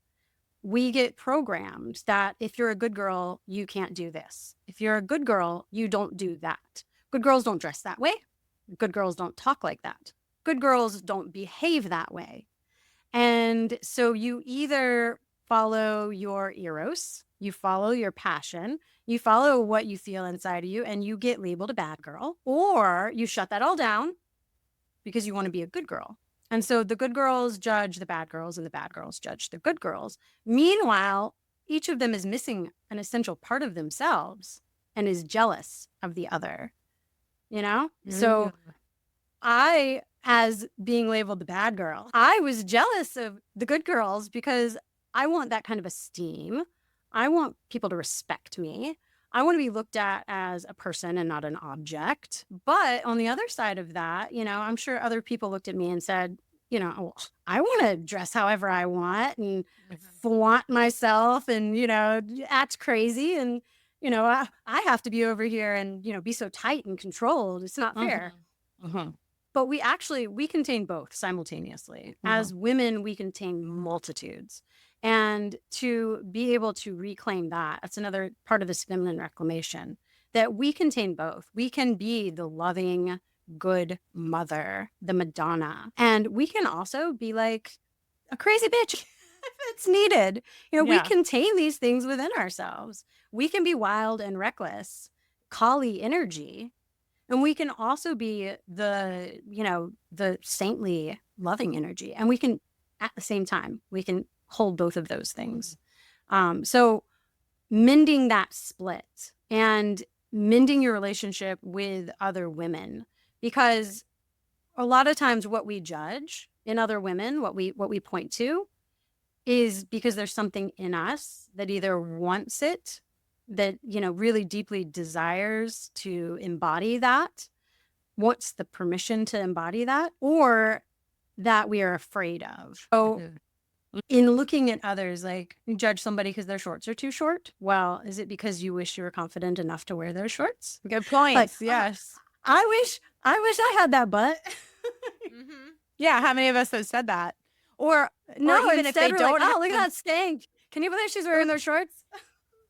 we get programmed that if you're a good girl, you can't do this. If you're a good girl, you don't do that. Good girls don't dress that way. Good girls don't talk like that. Good girls don't behave that way. And so you either follow your eros, you follow your passion, you follow what you feel inside of you, and you get labeled a bad girl, or you shut that all down because you want to be a good girl. And so the good girls judge the bad girls, and the bad girls judge the good girls. Meanwhile, each of them is missing an essential part of themselves and is jealous of the other, So I, as being labeled the bad girl, I was jealous of the good girls because I want that kind of esteem. I want people to respect me. I want to be looked at as a person and not an object. But on the other side of that, I'm sure other people looked at me and said, well, I want to dress however I want and flaunt myself and, act crazy. And, I have to be over here and, be so tight and controlled. It's not fair. But we contain both simultaneously. As women, we contain multitudes. And to be able to reclaim that's another part of this feminine reclamation, that we contain both. We can be the loving, good mother, the Madonna. And we can also be like a crazy bitch if it's needed. We contain these things within ourselves. We can be wild and reckless, Kali energy. And we can also be the saintly, loving energy. And we can, at the same time, we can hold both of those things. So mending that split and mending your relationship with other women, because a lot of times what we judge in other women, what we point to, is because there's something in us that either wants it, that really deeply desires to embody that, wants the permission to embody that, or that we are afraid of. So in looking at others, like you judge somebody because their shorts are too short. Well, is it because you wish you were confident enough to wear those shorts? Good point. Like, yes. I wish I had that butt. Yeah. How many of us have said that? Or No, even if they we're don't, like, oh, look at that stank. Can you believe she's wearing those shorts?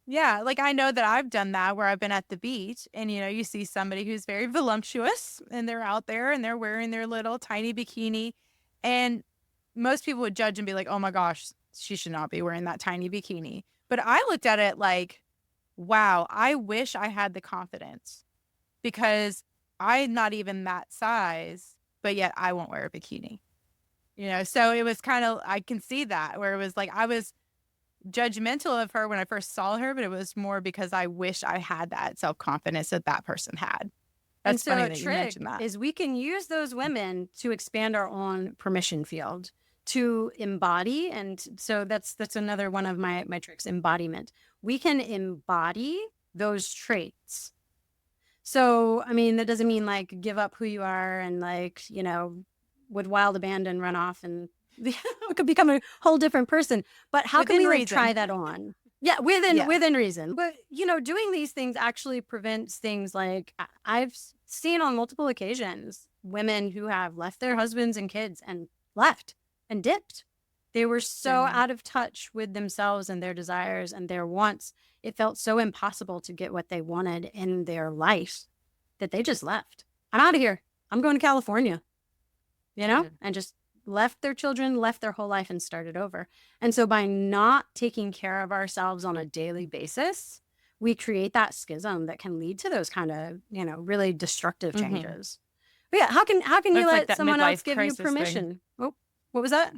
Yeah, like I know that I've done that where I've been at the beach and you see somebody who's very voluptuous and they're out there and they're wearing their little tiny bikini, and most people would judge and be like, "Oh my gosh, she should not be wearing that tiny bikini." But I looked at it like, "Wow, I wish I had the confidence because I'm not even that size, but yet I won't wear a bikini." So it was kind of, I can see that where it was like I was judgmental of her when I first saw her, but it was more because I wish I had that self-confidence that person had. That's so funny a that you trick mentioned that. is we can use those women to expand our own permission field, to embody. And so that's another one of my tricks, embodiment. We can embody those traits. So, I mean, that doesn't mean like give up who you are and like, with wild abandon run off and it could become a whole different person. But how can Within we reason. try that on? Yeah, Yeah. within reason. But, doing these things actually prevents things like I've seen on multiple occasions women who have left their husbands and kids and left and dipped. They were so out of touch with themselves and their desires and their wants. It felt so impossible to get what they wanted in their life that they just left. I'm out of here. I'm going to California, and just left their children, left their whole life and started over. And so by not taking care of ourselves on a daily basis, we create that schism that can lead to those kind of, really destructive changes. But yeah, how can you That's like let that someone else midlife give you crisis thing. permission? Oh, what was that?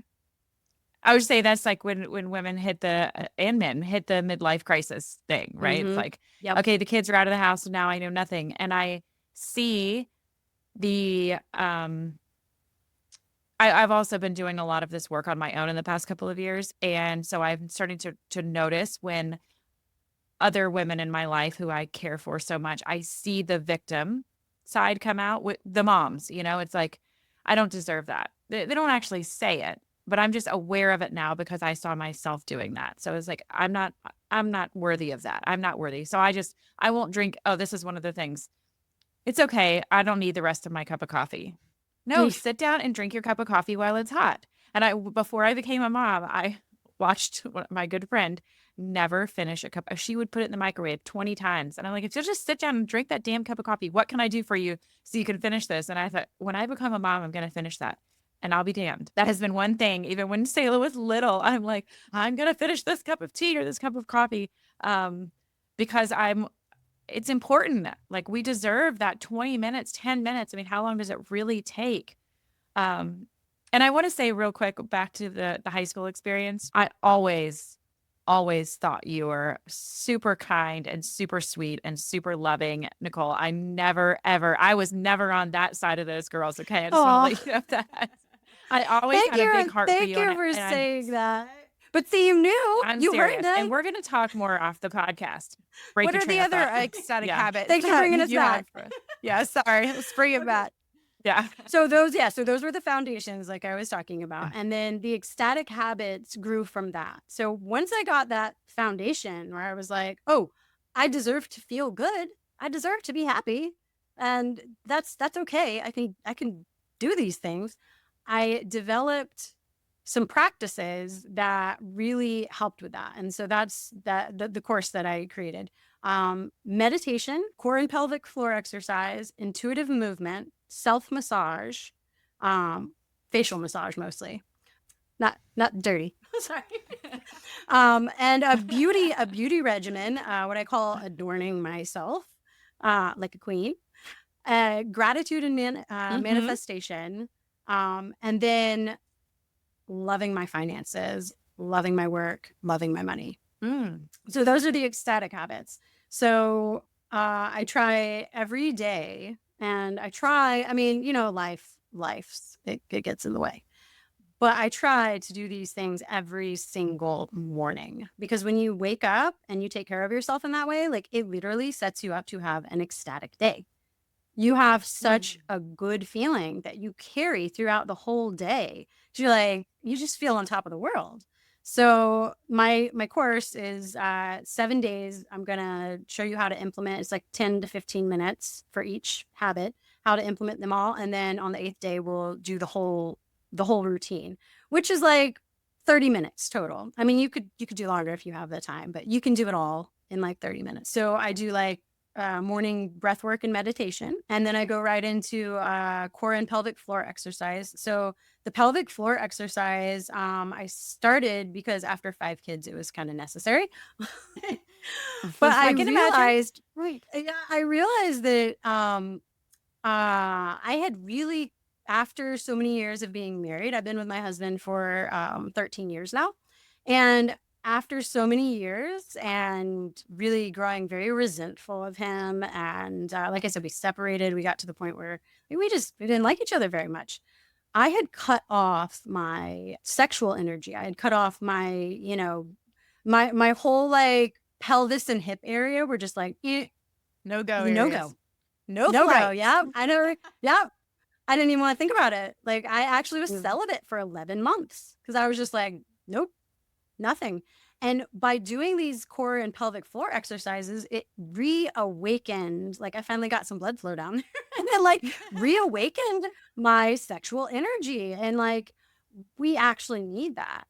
I would say that's like when women hit and men hit the midlife crisis thing, right? It's like, Yep. okay, the kids are out of the house and now I know nothing. And I see the, I've also been doing a lot of this work on my own in the past couple of years. And so I'm starting to notice when other women in my life who I care for so much, I see the victim side come out with the moms, it's like, I don't deserve that. They don't actually say it, but I'm just aware of it now because I saw myself doing that. So it's like, I'm not worthy of that. I'm not worthy. So I won't drink. Oh, this is one of the things. It's okay. I don't need the rest of my cup of coffee. No, sit down and drink your cup of coffee while it's hot. And before I became a mom, I watched my good friend never finish a cup. She would put it in the microwave 20 times. And I'm like, if you'll just sit down and drink that damn cup of coffee, what can I do for you so you can finish this? And I thought, when I become a mom, I'm going to finish that. And I'll be damned. That has been one thing. Even when Sayla was little, I'm like, I'm going to finish this cup of tea or this cup of coffee because it's important. Like, we deserve that 20 minutes, 10 minutes. I mean, how long does it really take? And I want to say real quick, back to the high school experience. I always thought you were super kind and super sweet and super loving, Nicole. I was never on that side of those girls. Okay. I just want to let you know that. I always had a big heart for you. Thank you for saying that. But see, you knew. I'm you serious. heard that. And we're going to talk more off the podcast. What are the other ecstatic habits? Thanks for bringing us back. Yeah, sorry. Let's bring it back. Yeah. So those were the foundations, like I was talking about. And then the ecstatic habits grew from that. So once I got that foundation where I was like, oh, I deserve to feel good. I deserve to be happy. And that's okay. I can do these things. I developed some practices that really helped with that. And so that's the course that I created. Meditation, core and pelvic floor exercise, intuitive movement, self-massage, facial massage mostly. Not dirty. Sorry. And a beauty regimen, what I call adorning myself, like a queen. Gratitude and manifestation. And then loving my finances, loving my work, loving my money. So those are the ecstatic habits. So I try every day, and it gets in the way. But I try to do these things every single morning, because when you wake up and you take care of yourself in that way, like, it literally sets you up to have an ecstatic day. You have such a good feeling that you carry throughout the whole day. You're like, you just feel on top of the world. So my course is 7 days. I'm going to show you how to implement. It's like 10 to 15 minutes for each habit, how to implement them all. And then on the 8th day, we'll do the whole routine, which is like 30 minutes total. I mean, you could do longer if you have the time, but you can do it all in like 30 minutes. So I do like morning breath work and meditation. And then I go right into core and pelvic floor exercise. So the pelvic floor exercise, I started because after 5 kids, it was kind of necessary. But I realized, I realized that I had really, after so many years of being married, I've been with my husband for 13 years now. And after so many years and really growing very resentful of him, and like I said, we separated. We got to the point where we didn't like each other very much. I had cut off my sexual energy. I had cut off my, my whole like pelvis and hip area were just like, no go. No go. Yeah. I didn't even want to think about it. Like, I actually was celibate for 11 months because I was just like, nope, nothing. And by doing these core and pelvic floor exercises, it reawakened, like I finally got some blood flow down there and then like reawakened my sexual energy. And like, we actually need that.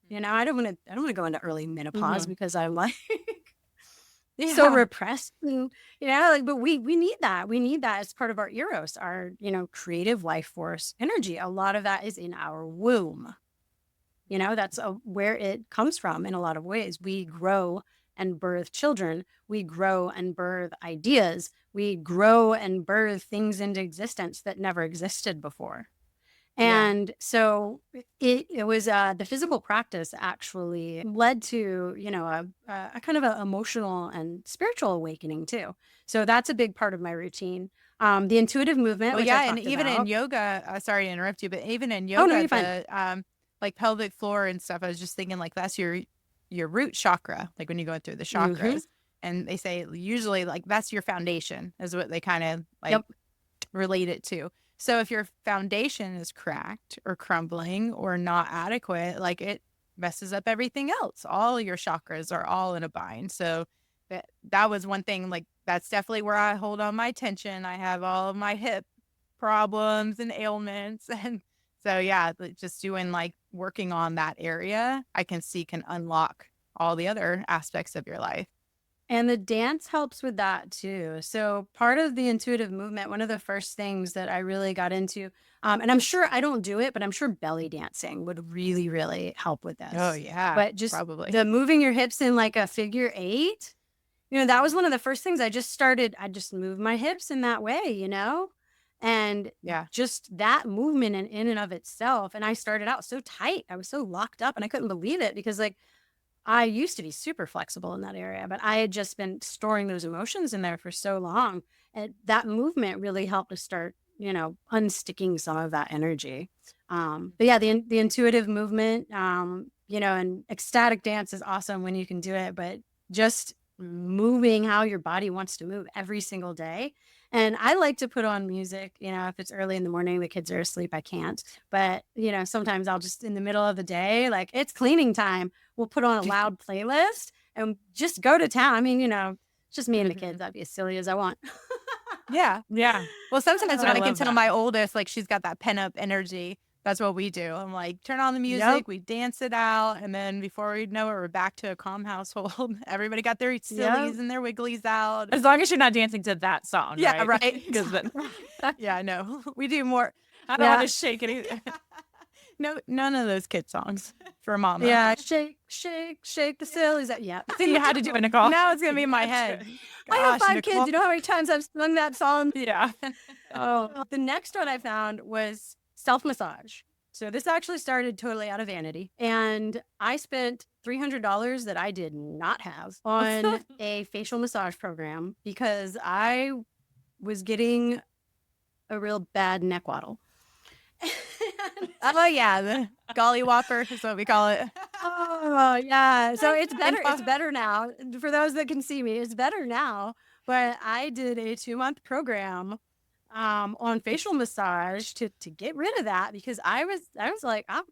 You know, I don't want to go into early menopause because I'm like so repressed and, like, but we need that. We need that as part of our eros, our, creative life force energy. A lot of that is in our womb. That's where it comes from in a lot of ways. We grow and birth children. We grow and birth ideas. We grow and birth things into existence that never existed before. And so it was the physical practice actually led to, a kind of an emotional and spiritual awakening too. So that's a big part of my routine. The intuitive movement, Well, which I yeah, and talked even about. in yoga, sorry to interrupt you, but even in Oh, no, yoga, you're fine. like pelvic floor and stuff, I was just thinking like that's your root chakra, like when you go through the chakras. And they say usually like that's your foundation is what they kind of like relate it to. So if your foundation is cracked or crumbling or not adequate, like it messes up everything else. All your chakras are all in a bind. So that was one thing, like that's definitely where I hold on my tension. I have all of my hip problems and ailments. And so, yeah, just doing like working on that area, I can see can unlock all the other aspects of your life. And the dance helps with that too. So part of the intuitive movement, one of the first things that I really got into, and I'm sure I don't do it, but I'm sure belly dancing would really, really help with this. Oh, yeah. But just probably the moving your hips in like a figure 8, that was one of the first things I just started. I just moved my hips in that way, and just that movement in and of itself. And I started out so tight. I was so locked up and I couldn't believe it because like, I used to be super flexible in that area, but I had just been storing those emotions in there for so long. And that movement really helped to start, unsticking some of that energy. But yeah, the intuitive movement, and ecstatic dance is awesome when you can do it, but just moving how your body wants to move every single day. And I like to put on music, if it's early in the morning, the kids are asleep, I can't. But, sometimes I'll just in the middle of the day, like it's cleaning time, we'll put on a loud playlist and just go to town. I mean, it's just me and the kids. I'd be as silly as I want. Yeah. Well, sometimes when I can love tell that. my oldest, like she's got that pent up energy, that's what we do. I'm like, turn on the music, we dance it out. And then before we know it, we're back to a calm household. Everybody got their sillies and their wigglies out. As long as you're not dancing to that song. Yeah, right. Because then Yeah, no, we do more. I don't want to shake it either. No, none of those kid songs for mama. Yeah, shake, shake, shake the sillies. Yeah. See, you had to do it, Nicole. Now it's going to be in my head. I have 5 Nicole. kids. You know how many times I've sung that song? Yeah. Oh, the next one I found was self-massage. So this actually started totally out of vanity. And I spent $300 that I did not have on a facial massage program because I was getting a real bad neck waddle. Oh, yeah. The golly whopper is what we call it. Oh, yeah. So it's better. It's better now. For those that can see me, it's better now. But I did a 2-month program on facial massage to get rid of that because I was like, I'll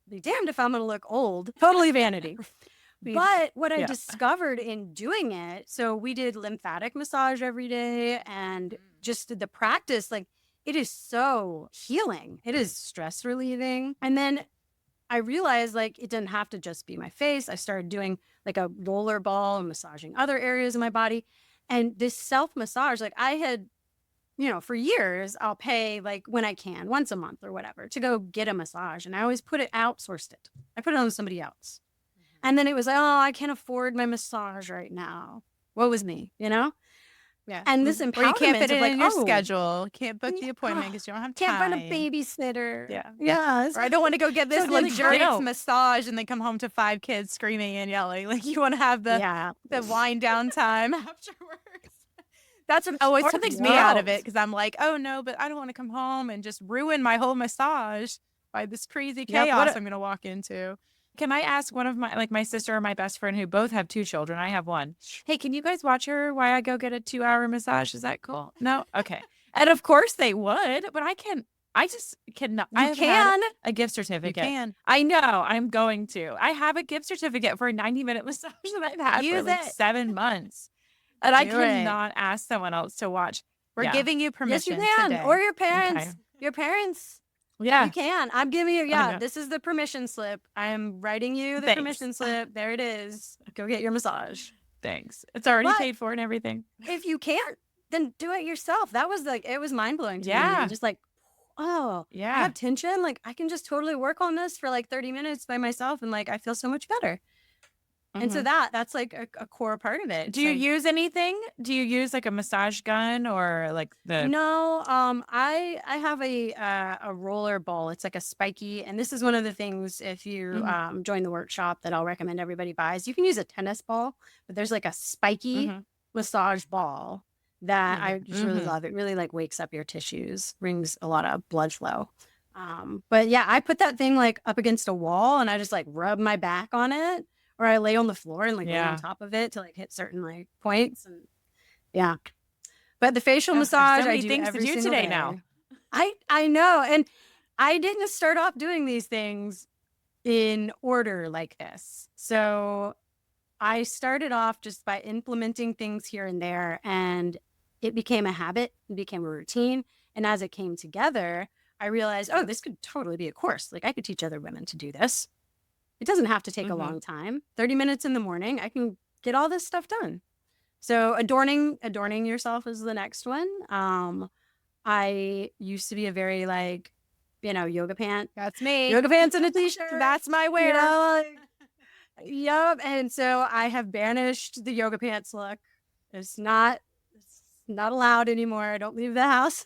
be damned if I'm going to look old. Totally vanity. But what I discovered in doing it, so we did lymphatic massage every day and just the practice, like it is so healing. It is stress relieving. And then I realized like it didn't have to just be my face. I started doing like a roller ball and massaging other areas of my body. And this self-massage, like I had, for years, I'll pay like when I can, once a month or whatever, to go get a massage. And I always outsourced it. I put it on somebody else. And then it was like, oh, I can't afford my massage right now. Woe is me, Yeah. And this empowerment or you can't fit it of in your schedule. Can't book the appointment because you don't have time. Can't find a babysitter. Yeah. Yeah. Or I don't want to go get this So then luxurious massage and then come home to 5 kids screaming and yelling. Like you want to have the wind down time afterwards. That's what always takes me out of it because I'm like, oh no, but I don't want to come home and just ruin my whole massage by this crazy chaos I'm going to walk into. Can I ask one of my sister or my best friend who both have 2 children? I have 1. Hey, can you guys watch her while I go get a 2-hour massage? Is that cool? No? Okay. And of course they would, but I can't I just cannot. You I've can. had a gift You certificate. can I know. I'm going to. I have a gift certificate for a 90-minute massage that I've had for use like it. 7 months. And I Do it. cannot ask someone else to watch. We're Yeah. giving you Yes, you permission can. today. Or your parents. Okay. Your parents. Yeah. You can. I'm giving you, know. this is the permission slip. I am writing you the Thanks. permission slip. There it is. Go get your massage. Thanks. It's already But- paid for and everything. If you can't, then do it yourself. That was like, it was mind blowing to me. Yeah. Just like, oh, I Yeah. have tension. Like, I can just totally work on this for like 30 minutes by myself. And like, I feel so much better. And so Mhm. that's like a core part of it. Do you It's like, use anything? Do you use like a massage gun or like the No, I have a roller ball. It's like a spiky, and this is one of the things if you join the workshop that I'll recommend everybody buys. You can use a tennis ball, but there's like a spiky Mhm. massage ball that I just really Mhm. love. It really like wakes up your tissues, brings a lot of blood flow. But yeah, I put that thing like up against a wall and I just like rub my back on it, or I lay on the floor and like lay Yeah. on top of it to like hit certain like points, and yeah. But the facial Ugh, I have so massage, I many do things to every do single today day. now. I know, and I didn't start off doing these things in order like this. So I started off just by implementing things here and there, and it became a habit, it became a routine. And as it came together, I realized, oh, this could totally be a course. Like I could teach other women to do this. It doesn't have to take a Mhm. long time. 30 minutes in the morning, I can get all this stuff done. So adorning yourself is the next one. I used to be a very like, yoga pants and a t-shirt. That's my You wear. know, Yep. And so I have banished the yoga pants look. It's not allowed anymore. I don't leave the house.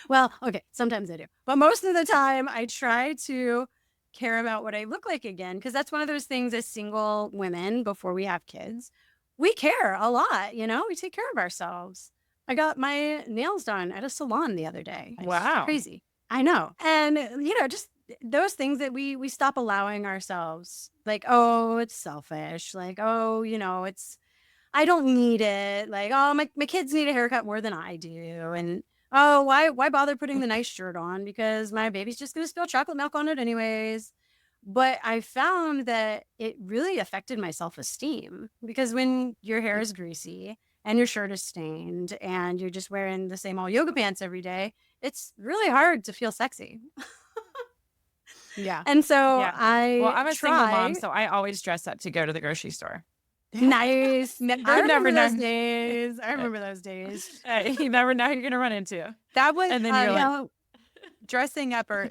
Well, okay, sometimes I do. But most of the time I try to care about what I look like again, because that's one of those things as single women before we have kids. We care a lot, we take care of ourselves. I got my nails done at a salon the other day. It's Wow. crazy. I know. And, just those things that we stop allowing ourselves, like, oh, it's selfish. Like, oh, I don't need it. Like, oh, my kids need a haircut more than I do. And, oh, why bother putting the nice shirt on? Because my baby's just going to spill chocolate milk on it anyways. But I found that it really affected my self-esteem, because when your hair is greasy and your shirt is stained and you're just wearing the same old yoga pants every day, it's really hard to feel sexy. Yeah. And so Yeah. I Well, I'm a single mom, try. so I always dress up to go to the grocery store. Nice. I never remember those know. days. I remember those days. Hey, you never know who you're gonna run into. That was And then you're like, Yeah. dressing up, or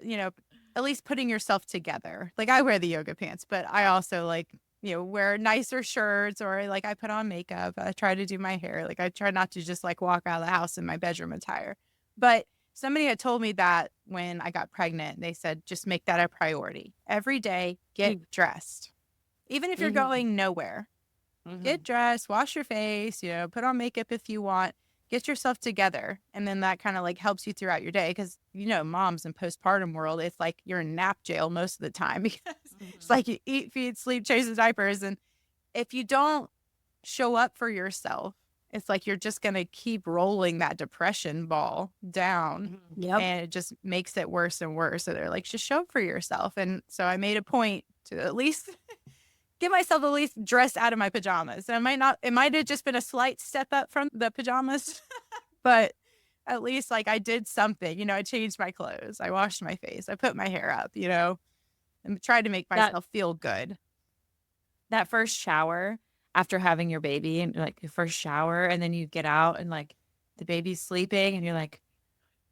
at least putting yourself together. Like I wear the yoga pants, but I also like wear nicer shirts, or like I put on makeup. I try to do my hair. Like I try not to just like walk out of the house in my bedroom attire. But somebody had told me that when I got pregnant, they said just make that a priority. Every day, get dressed, even if you're Mhm. going nowhere. Mhm. Get dressed, wash your face, put on makeup if you want, get yourself together. And then that kind of like helps you throughout your day. Cause moms in postpartum world, it's like you're in nap jail most of the time, because it's like you eat, feed, sleep, change the diapers. And if you don't show up for yourself, it's like you're just going to keep rolling that depression ball down. Yep. And it just makes it worse and worse. So they're like, just show up for yourself. And so I made a point to at least get myself at least dressed out of my pajamas. And it might have just been a slight step up from the pajamas, but at least like I did something, I changed my clothes. I washed my face. I put my hair up, and tried to make myself feel good. That first shower after having your baby, and like your first shower, and then you get out and like the baby's sleeping and you're like,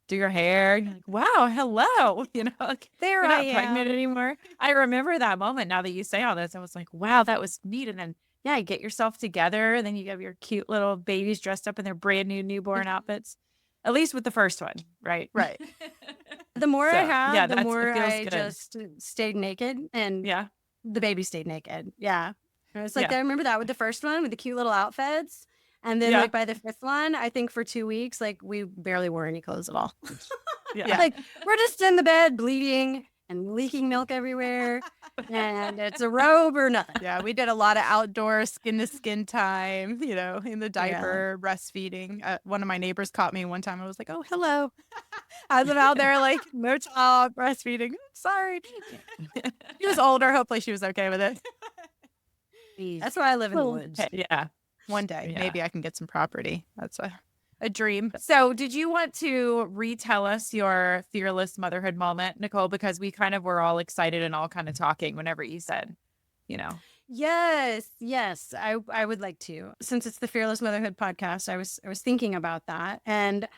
do your hair. And you're like, wow, hello. Like, There you're I not pregnant am. anymore. I remember that moment now that you say all this. I was like, wow, that was neat. And then, yeah, you get yourself together. And then you have your cute little babies dressed up in their brand new newborn outfits, at least with the first one. Right. Right. The more I So, have, yeah, the it more feels I good. just stayed naked, and Yeah. the baby stayed naked. Yeah. And it's like, Yeah. I remember that with the first one with the cute little outfits. And then Yeah. like by the fifth one, I think for 2 weeks, like we barely wore any clothes at all. Yeah. Like we're just in the bed bleeding and leaking milk everywhere. And it's a robe or nothing. Yeah. We did a lot of outdoor skin to skin time, in the diaper, breastfeeding. One of my neighbors caught me one time. I was like, oh, hello. As I'm out there, like, no child, breastfeeding. Sorry. She was older. Hopefully she was okay with it. That's why I live in the Well, woods. yeah. One day, Yeah. maybe I can get some property. That's a dream. So did you want to retell us your fearless motherhood moment, Nicole? Because we kind of were all excited and all kind of talking whenever you said, you know. Yes, I would like to. Since it's the Fearless Motherhood podcast, I was thinking about that, and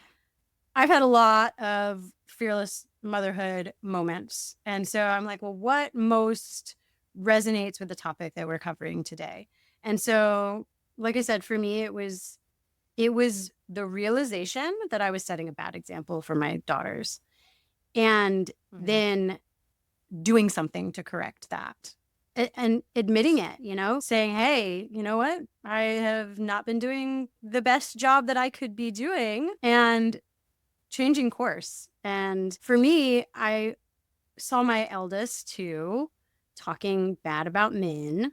I've had a lot of fearless motherhood moments, and so I'm like, well, what most resonates with the topic that we're covering today? And so, like I said, for me, it was the realization that I was setting a bad example for my daughters, and then doing something to correct that. And admitting it, saying, hey, you know what? I have not been doing the best job that I could be doing, and changing course. And for me, I saw my eldest too talking bad about men,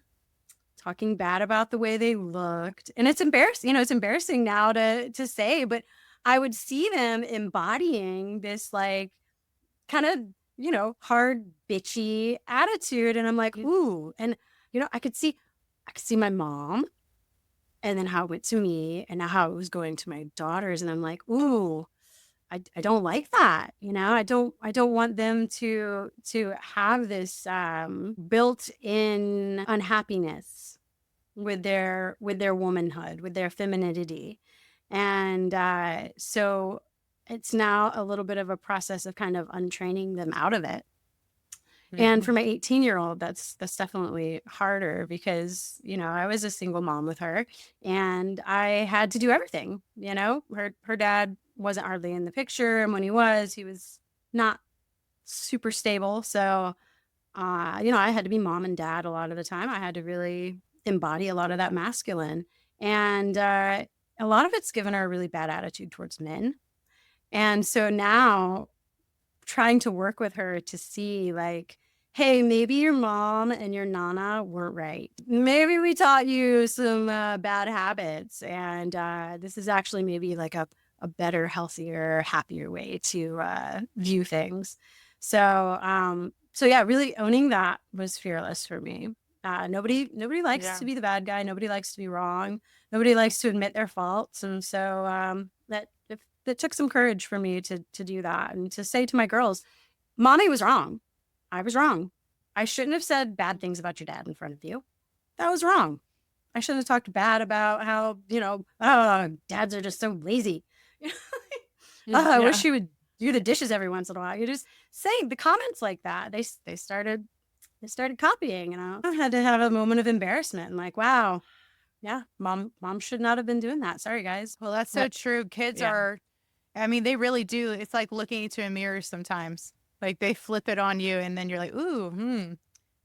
talking bad about the way they looked. And it's embarrassing, it's embarrassing now to say, but I would see them embodying this like kind of, hard, bitchy attitude. And I'm like, ooh. And, I could see my mom, and then how it went to me, and now how it was going to my daughters. And I'm like, ooh, I don't like that. I don't want them to have this built-in unhappiness with their womanhood, with their femininity. And so it's now a little bit of a process of kind of untraining them out of it. And for my 18-year-old, that's definitely harder because, I was a single mom with her, and I had to do everything. Her dad wasn't hardly in the picture. And when he was not super stable. So, I had to be mom and dad a lot of the time. I had to really embody a lot of that masculine. And a lot of it's given her a really bad attitude towards men. And so now trying to work with her to see like, hey, maybe your mom and your nana weren't right. Maybe we taught you some bad habits. And this is actually maybe like a better, healthier, happier way to view things. So yeah, really owning that was fearless for me. Nobody likes to be the bad guy. Nobody likes to be wrong. Nobody likes to admit their faults. And so that took some courage for me to do that, and to say to my girls, Mommy was wrong. I was wrong. I shouldn't have said bad things about your dad in front of you. That was wrong. I shouldn't have talked bad about how, dads are just so lazy. I wish you would do the dishes every once in a while. You just say the comments like that. They started copying, I had to have a moment of embarrassment and like, wow, yeah, mom should not have been doing that. Sorry, guys. Well, that's so true. Kids are, they really do. It's like looking into a mirror sometimes. Like they flip it on you and then you're like, ooh,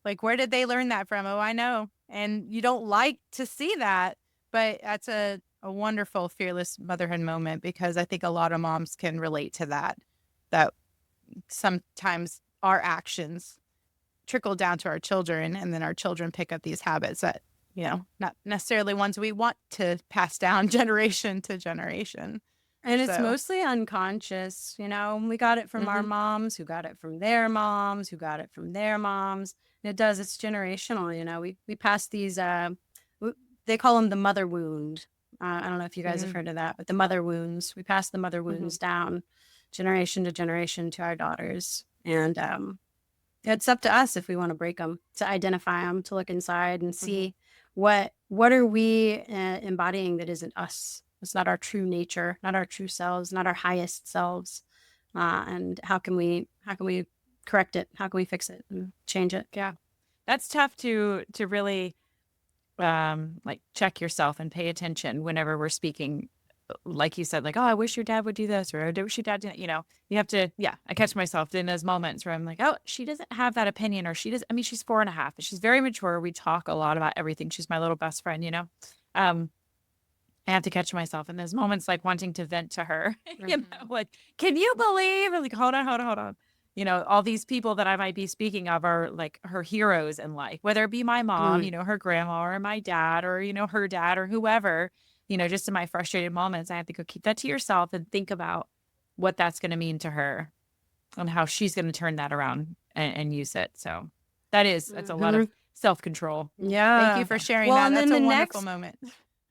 like where did they learn that from? Oh, I know. And you don't like to see that, but that's a wonderful fearless motherhood moment, because I think a lot of moms can relate to that sometimes our actions trickle down to our children, and then our children pick up these habits that, not necessarily ones we want to pass down generation to generation. And it's mostly unconscious, we got it from our moms, who got it from their moms, who got it from their moms. And it's generational, we pass these, they call them the mother wound. I don't know if you guys have heard of that, but the mother wounds, we pass the mother wounds down generation to generation to our daughters. And it's up to us if we want to break them, to identify them, to look inside and see what are we embodying that isn't us. It's not our true nature, not our true selves, not our highest selves. And how can we correct it? How can we fix it and change it? Yeah. That's tough to really like check yourself and pay attention whenever we're speaking. Like you said, like, oh, I wish your dad would do this, or I wish your dad did that. You have to, I catch myself in those moments where I'm like, oh, she doesn't have that opinion, or she does. I mean, she's 4.5, but she's very mature. We talk a lot about everything. She's my little best friend, I have to catch myself in those moments, like wanting to vent to her, like, can you believe? Like, hold on. All these people that I might be speaking of are like her heroes in life, whether it be my mom, her grandma, or my dad, or, her dad, or whoever, just in my frustrated moments, I have to go keep that to yourself and think about what that's going to mean to her and how she's going to turn that around and use it. So that's a lot of self-control. Yeah. Thank you for sharing Well, that. and That's then a the wonderful next- moment.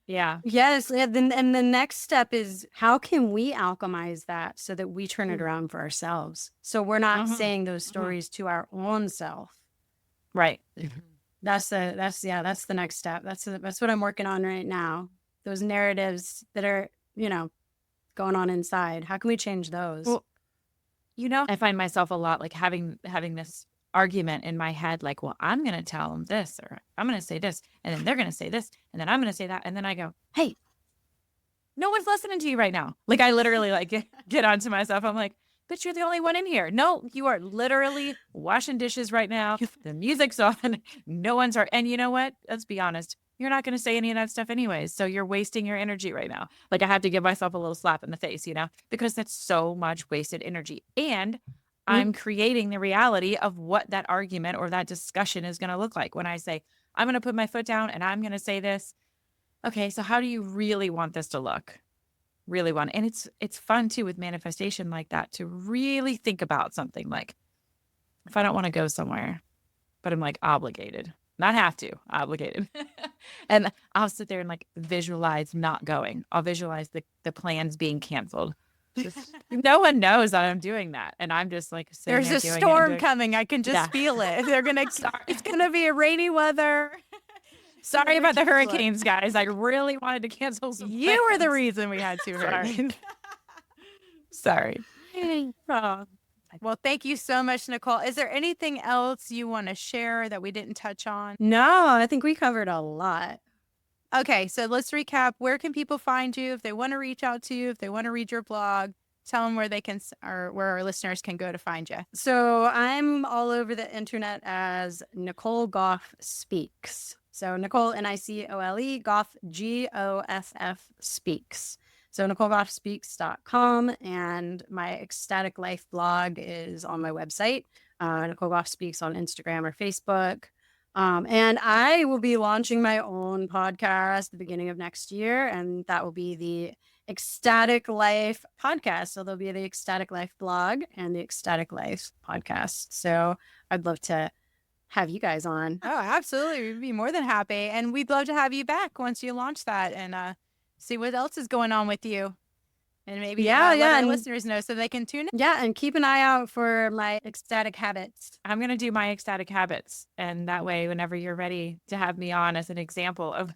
Yeah. Yes. And the next step is, how can we alchemize that so that we turn it around for ourselves? So we're not saying those stories to our own self. Right. That's the next step. That's what I'm working on right now. Those narratives that are, going on inside. How can we change those? Well, I find myself a lot like having this argument in my head, like, well, I'm going to tell them this, or I'm going to say this, and then they're going to say this, and then I'm going to say that. And then I go, hey, no one's listening to you right now. Like, I literally like get onto myself. I'm like, but you're the only one in here. No, you are literally washing dishes right now. The music's on. No one's and you know what? Let's be honest. You're not going to say any of that stuff anyways. So you're wasting your energy right now. Like, I have to give myself a little slap in the face, because that's so much wasted energy. And I'm creating the reality of what that argument or that discussion is going to look like when I say, I'm going to put my foot down and I'm going to say this. Okay, so how do you really want this to look? Really want? And it's fun too with manifestation like that to really think about something like, if I don't want to go somewhere, but I'm like obligated, not have to, obligated. And I'll sit there and like visualize not going. I'll visualize the plans being canceled. No one knows that I'm doing that. And I'm just like, There's a storm coming. I can just feel it. They're going to, it's going to be a rainy weather. Sorry about the hurricanes, guys. I really wanted to cancel some You were the plans. reason we had 2 hurricanes. Sorry. Well, thank you so much, Nicole. Is there anything else you want to share that we didn't touch on? No, I think we covered a lot. Okay, so let's recap. Where can people find you if they want to reach out to you, if they want to read your blog? Tell them where they can, or where our listeners can go to find you. So I'm all over the internet as Nicole Goff Speaks. So Nicole, Nicole, Goff, Goff Speaks. So NicoleGoffSpeaks.com, and my Ecstatic Life blog is on my website. Nicole Goff Speaks on Instagram or Facebook. And I will be launching my own podcast at the beginning of next year, and that will be the Ecstatic Life podcast. So there'll be the Ecstatic Life blog and the Ecstatic Life podcast. So I'd love to have you guys on. Oh, absolutely. We'd be more than happy. And we'd love to have you back once you launch that and see what else is going on with you. And maybe let our listeners know so they can tune in. Yeah, and keep an eye out for my ecstatic habits. I'm going to do my ecstatic habits. And that way, whenever you're ready to have me on as an example of,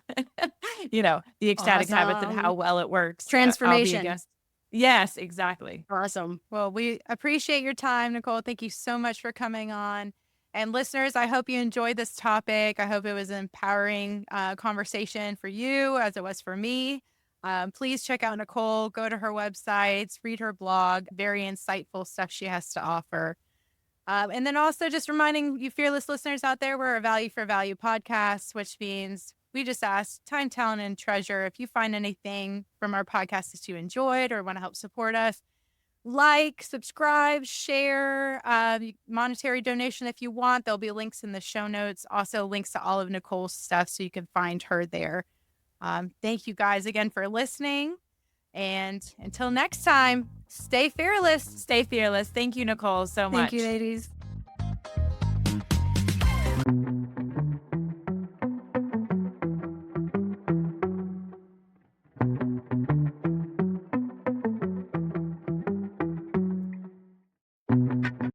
the ecstatic habits and how well it works. Transformation. I'll be a guest. Yes, exactly. Awesome. Well, we appreciate your time, Nicole. Thank you so much for coming on. And listeners, I hope you enjoyed this topic. I hope it was an empowering conversation for you as it was for me. Please check out Nicole, go to her websites, read her blog, very insightful stuff she has to offer. And then also just reminding you fearless listeners out there, we're a value for value podcast, which means we just ask time, talent, and treasure. If you find anything from our podcast that you enjoyed or want to help support us, like, subscribe, share, monetary donation if you want. There'll be links in the show notes. Also links to all of Nicole's stuff so you can find her there. Thank you guys again for listening. And until next time, stay fearless. Stay fearless. Thank you, Nicole, so much. Thank you, ladies.